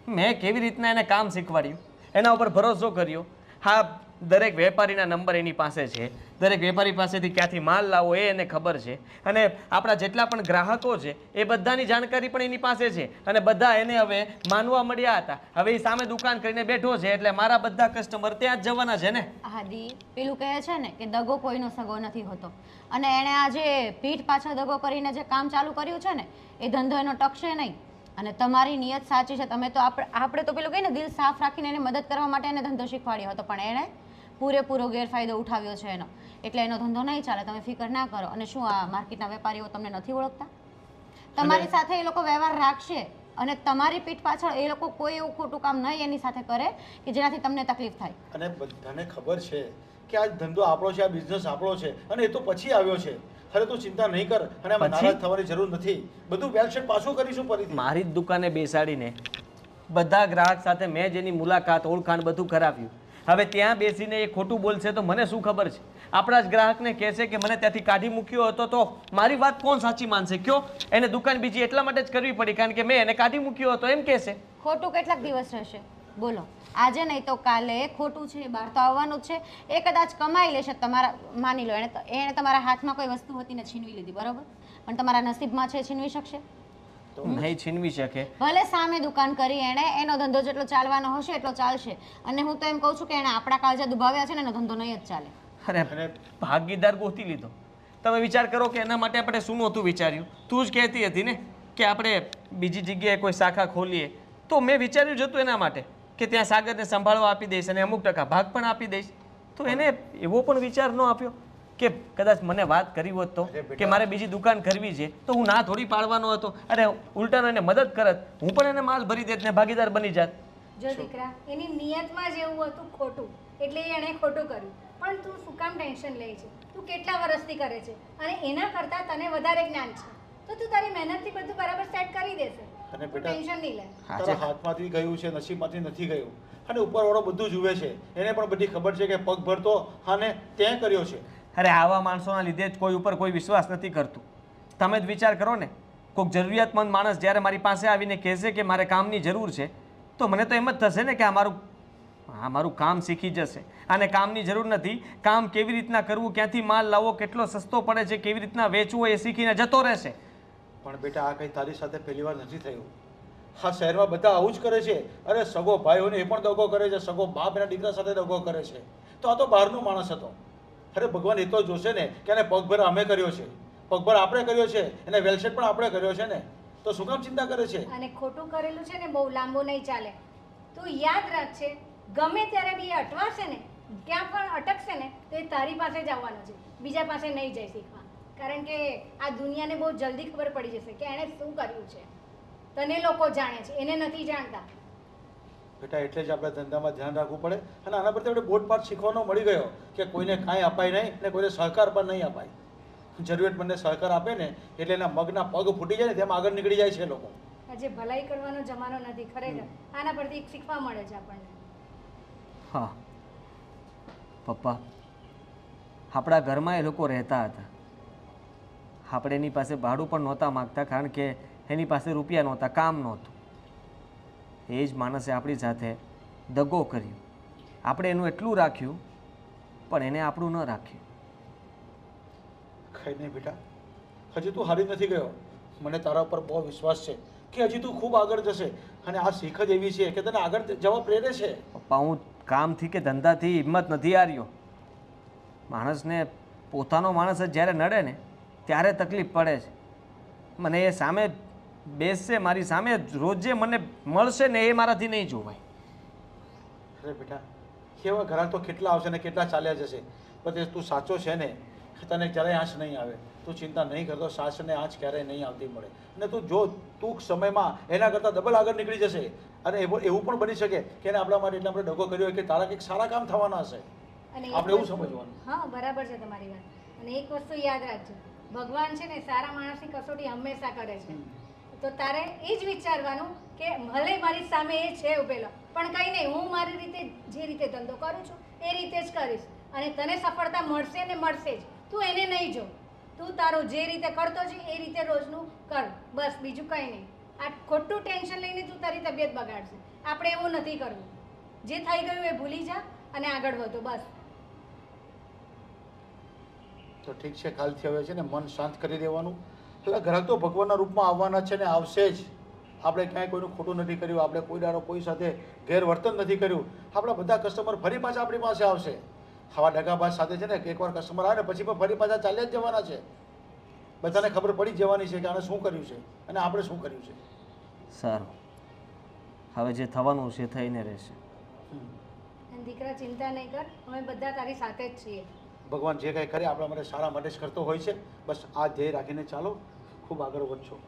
મેં કેવી રીતના એને કામ શીખવાડ્યું, એના ઉપર ભરોસો કર્યો. હા, દરેક વેપારીના નંબર એની પાસે છે, દરેક વેપારી પાસેથી ક્યાંથી માલ લાવો એ એને ખબર છે, અને આપણા જેટલા પણ ગ્રાહકો છે એ બધાની જાણકારી પણ એની પાસે છે, અને બધા એને હવે માનવા મળ્યા હતા. હવે એ સામે દુકાન કરીને બેઠો છે એટલે મારા બધા કસ્ટમર ત્યાં જ જવાના છે ને. આદિ, પેલું કહે છે ને કે દગો કોઈનો સગો નથી હોતો, અને એણે આ જે પીઠ પાછળ દગો કરીને જે કામ ચાલુ કર્યું છે ને એ ધંધો એનો ટકશે નહીં. અને તમારી નિયત સાચી છે, તમે તો આપણે તો પેલું કહીએ ને દિલ સાફ રાખીને એને મદદ કરવા માટે એને ધંધો શીખવાડ્યો હતો, પણ એણે પૂરેપૂરો ગેરફાયદો ઉઠાવ્યો છે એનો, એટલે એનો ધંધો નહીં ચાલે. તમે ફિકર ના કરો. અને શું આ માર્કેટના વેપારીઓ તમને નથી ઓળખતા? તમારી સાથે એ લોકો વ્યવહાર રાખશે અને તમારી પીઠ પાછળ એ લોકો કોઈ એવું ખોટું કામ નહીં એની સાથે કરે કે જેનાથી તમને તકલીફ થાય. અને બધાને ખબર છે કે આ ધંધો આપણો છે, આ બિઝનેસ આપણો છે, અને એ તો પછી આવ્યો છે. હવે તું ચિંતા નહીં કર, અને આમાં નારાજ થવાની જરૂર નથી. બધું વેલસેટ પાછું કરીશું ફરીથી. મારી જ દુકાને બેસાડીને બધા ગ્રાહક સાથે મેં જેની મુલાકાત ઓળખાણ બધું કરાવ્યું, હવે ત્યાં બેસીને એ ખોટું બોલશે તો મને શું ખબર છે? આપણા જ ગ્રાહકને કહેશે કે મને ત્યાંથી કાઢી મૂક્યો હતો, તો મારી વાત કોણ સાચી માનશે? કયો? એને દુકાન બીજી એટલા માટે જ કરવી પડી કારણ કે મેં એને કાઢી મૂક્યો હતો એમ કહેશે. ખોટું કેટલાક દિવસ રહેશે? બોલો. આજે નહીં તો કાલે ખોટું છે, બહાર તો આવવાનું જ છે. એ કદાચ કમાઈ લેશે, તમારા માની લો એણે તમારા હાથમાં કોઈ વસ્તુ હતી ને છીનવી લીધી, બરોબર, પણ તમારા નસીબમાં છે છીનવી શકશે? નહીં છીનવી શકે. ભલે સામે દુકાન કરી એણે, એનો ધંધો જેટલો ચાલવાનો હશે એટલો ચાલશે, અને હું તો એમ કહું છું કે એણે આપણા કાળજા દુભાવ્યા છે ને એનો ધંધો નહીં જ ચાલે. અરે ભાગીદાર ગોતી લીધો. તમે વિચાર કરો કે એના માટે આપણે શું નહોતું વિચાર્યું? તું જ કહેતી હતી ને કે આપણે બીજી જગ્યાએ કોઈ શાખા ખોલીએ, તો મેં વિચાર્યું જ હતું એના માટે કે ત્યાં સાગરને સંભાળવા આપી દઈશ અને અમુક ટકા ભાગ પણ આપી દઈશ. તો એને એવો પણ વિચાર ન આપ્યો કે કદાચ મને વાત કરી હોત તો કે મારે બીજી દુકાન કરવી છે તો હું ના થોડી પાડવાનો હતો. અરે ઉલટાનો એને મદદ કરત, હું પણ એને માલ ભરી દેત ને ભાગીદાર બની જાત. જો દીકરા, એની નિયતમાં જ એવું હતું ખોટું, એટલે એણે ખોટું કર્યું. પણ તું શું કામ ટેન્શન લે છે? તું કેટલા વર્ષથી કરે છે અને એના કરતાં તને વધારે જ્ઞાન છે, તો તું તારી મહેનતથી બધું બરાબર સેટ કરી દેશે. અને તું બેટા ટેન્શન નહીં લે. તારા હાથમાંથી ગયું છે, નસીબમાંથી નથી ગયું, અને ઉપરવાળો બધું જુએ છે. એને પણ બધી ખબર છે કે પગ ભરતો અને તે કર્યો છે. અરે આવા માણસોના લીધે જ કોઈ ઉપર કોઈ વિશ્વાસ નથી કરતું. તમે જ વિચાર કરો ને, કોઈક જરૂરિયાતમંદ માણસ જ્યારે મારી પાસે આવીને કહેશે કે મારે કામની જરૂર છે, તો મને તો એમ જ થશે ને કે આ મારું કામ શીખી જશે. આને કામની જરૂર નથી, કામ કેવી રીતના કરવું, ક્યાંથી માલ લાવવો, કેટલો સસ્તો પડે છે, કેવી રીતના વેચવો, એ શીખીને જતો રહેશે. પણ બેટા આ કંઈ તારી સાથે પહેલી વાર નથી થયું. હા, શહેરમાં બધા આવું જ કરે છે. અરે સગો ભાઈઓને એ પણ દગો કરે છે, સગો બાપ એના દીકરા સાથે દગો કરે છે. તો આ તો બહારનો માણસ હતો. અરે ભગવાન એ તો જોશે ને કે એને પગભર અમે કર્યો છે, પગભર આપણે કર્યો છે, એને વેલસેટ પણ આપણે કર્યો છે ને, તો શું કામ ચિંતા કરે છે? અને ખોટું કરેલું છે ને બહુ લાંબુ નહીં ચાલે. તું યાદ રાખજે, ગમે ત્યારે બી એ અટવાશે ને, ક્યાં પણ અટકશે ને, તો એ તારી પાસે જ આવવાનો છે, બીજા પાસે નહીં જાય શીખવા. કારણ કે આ દુનિયાને બહુ જલ્દી ખબર પડી જશે કે એણે શું કર્યું છે. તને લોકો જાણે છે, એને નથી જાણતા. બેટા એટલે જ આપણે ધંધામાં ધ્યાન રાખવું પડે. અને આના પરથી આપણે બોધપાઠ શીખવાનો મળી ગયો કે કોઈને કાંઈ અપાય નહીં ને કોઈને સહકાર પણ નહીં અપાય. જરૂરિયાતમંદને સહકાર આપે ને એટલે એના મગના પગ ફૂટી જાય ને તેમ આગળ નીકળી જાય છે લોકો. આજે ભલાઈ કરવાનો જમાનો નથી ખરેખર. આના પરથી શીખવા મળે છે આપણને. હા પપ્પા, આપણા ઘરમાં એ લોકો રહેતા હતા. આપણે એની પાસે ભાડું પણ નહોતા માગતા, કારણ કે એની પાસે રૂપિયા નહોતા, કામ નહોતું. એ જ માણસે આપણી સાથે દગો કર્યો. આપણે એનું એટલું રાખ્યું, પણ એને આપણું ન રાખ્યું. કઈ નહીં બેટા, હજી તું હારી નથી ગયો. મને તારા ઉપર બહુ વિશ્વાસ છે કે હજી તું ખૂબ આગળ જશે. અને આ શીખ જ એવી છે કે તને આગળ જવા પ્રેરે છે. પપ્પા, હું કામથી કે ધંધાથી હિંમત નથી હાર્યો. માણસને પોતાનો માણસ જ જ્યારે નડે ને ત્યારે તકલીફ પડે છે. મને એ સામે બેસશે, મારી સામે રોજે મને મળશે ને, એ મારાથી નહીં જોવાય. અરે બેટા, એવા ઘરાક તો કેટલા આવશે ને કેટલા ચાલ્યા જશે. પણ તું સાચો છે ને, તને ક્યારેય આંચ નહીં આવે. તું ચિંતા નહીં કરતો, સાસને આંચ ક્યારેય નહીં આવતી મળે. અને તું જો ટૂંક સમયમાં એના કરતાં ડબલ આગળ નીકળી જશે. અને એવું પણ બની શકે કે એને આપણા માટે એટલે આપણે ડગો કર્યો હોય કે તારા કંઈક સારા કામ થવાના હશે. અને એક આપણે એવું વસ્તુ- સમજવાનું. હા, બરાબર છે તમારી વાત. અને એક વસ્તુ યાદ રાખજો, ભગવાન છે ને સારા માણસની કસોટી હંમેશા કરે છે. તો તારે એ જ વિચારવાનું કે ભલે મારી સામે એ છે ઉભેલો, પણ કંઈ નહીં, હું મારી રીતે જે રીતે ધંધો કરું છું એ રીતે જ કરીશ. અને તને સફળતા મળશે ને મળશે જ. તું એને નહીં જો, તું તારું જે રીતે કરતો છે એ રીતે રોજનું કર, બસ, બીજું કંઈ નહીં. આ ખોટું ટેન્શન લઈને તું તારી તબિયત બગાડશે. આપણે એવું નથી કરવું. જે થઈ ગયું એ ભૂલી જા અને આગળ વધો, બસ. તો ઠીક છે, કાલથી હવે છે ને મન શાંત કરી દેવાનું. એટલે ગ્રાહક તો ભગવાનના રૂપમાં આવવાના છે ને આવશે જ. આપણે ક્યાંય કોઈનું ખોટું નથી કર્યું, આપણે કોઈ દાડો કોઈ સાથે ગેરવર્તન નથી કર્યું. આપણા બધા કસ્ટમર ફરી પાછા આપણી પાસે આવશે. આવા ડગાબાજ સાથે છે ને એકવાર કસ્ટમર આવે ને પછી પણ ફરી પાછા ચાલ્યા જ જવાના છે. બધાને ખબર પડી જ જવાની છે કે આને શું કર્યું છે અને આપણે શું કર્યું છે. સારું, હવે જે થવાનું છે થઈને રહેશે. અને દીકરા, ચિંતા નહીં કર, અમે બધા તારી સાથે જ છીએ. ભગવાન જે કંઈ કરે આપણા માટે સારા માટે જ કરતો હોય છે. બસ આ ધ્યેય રાખીને ચાલો, ખૂબ આગળ વધશો.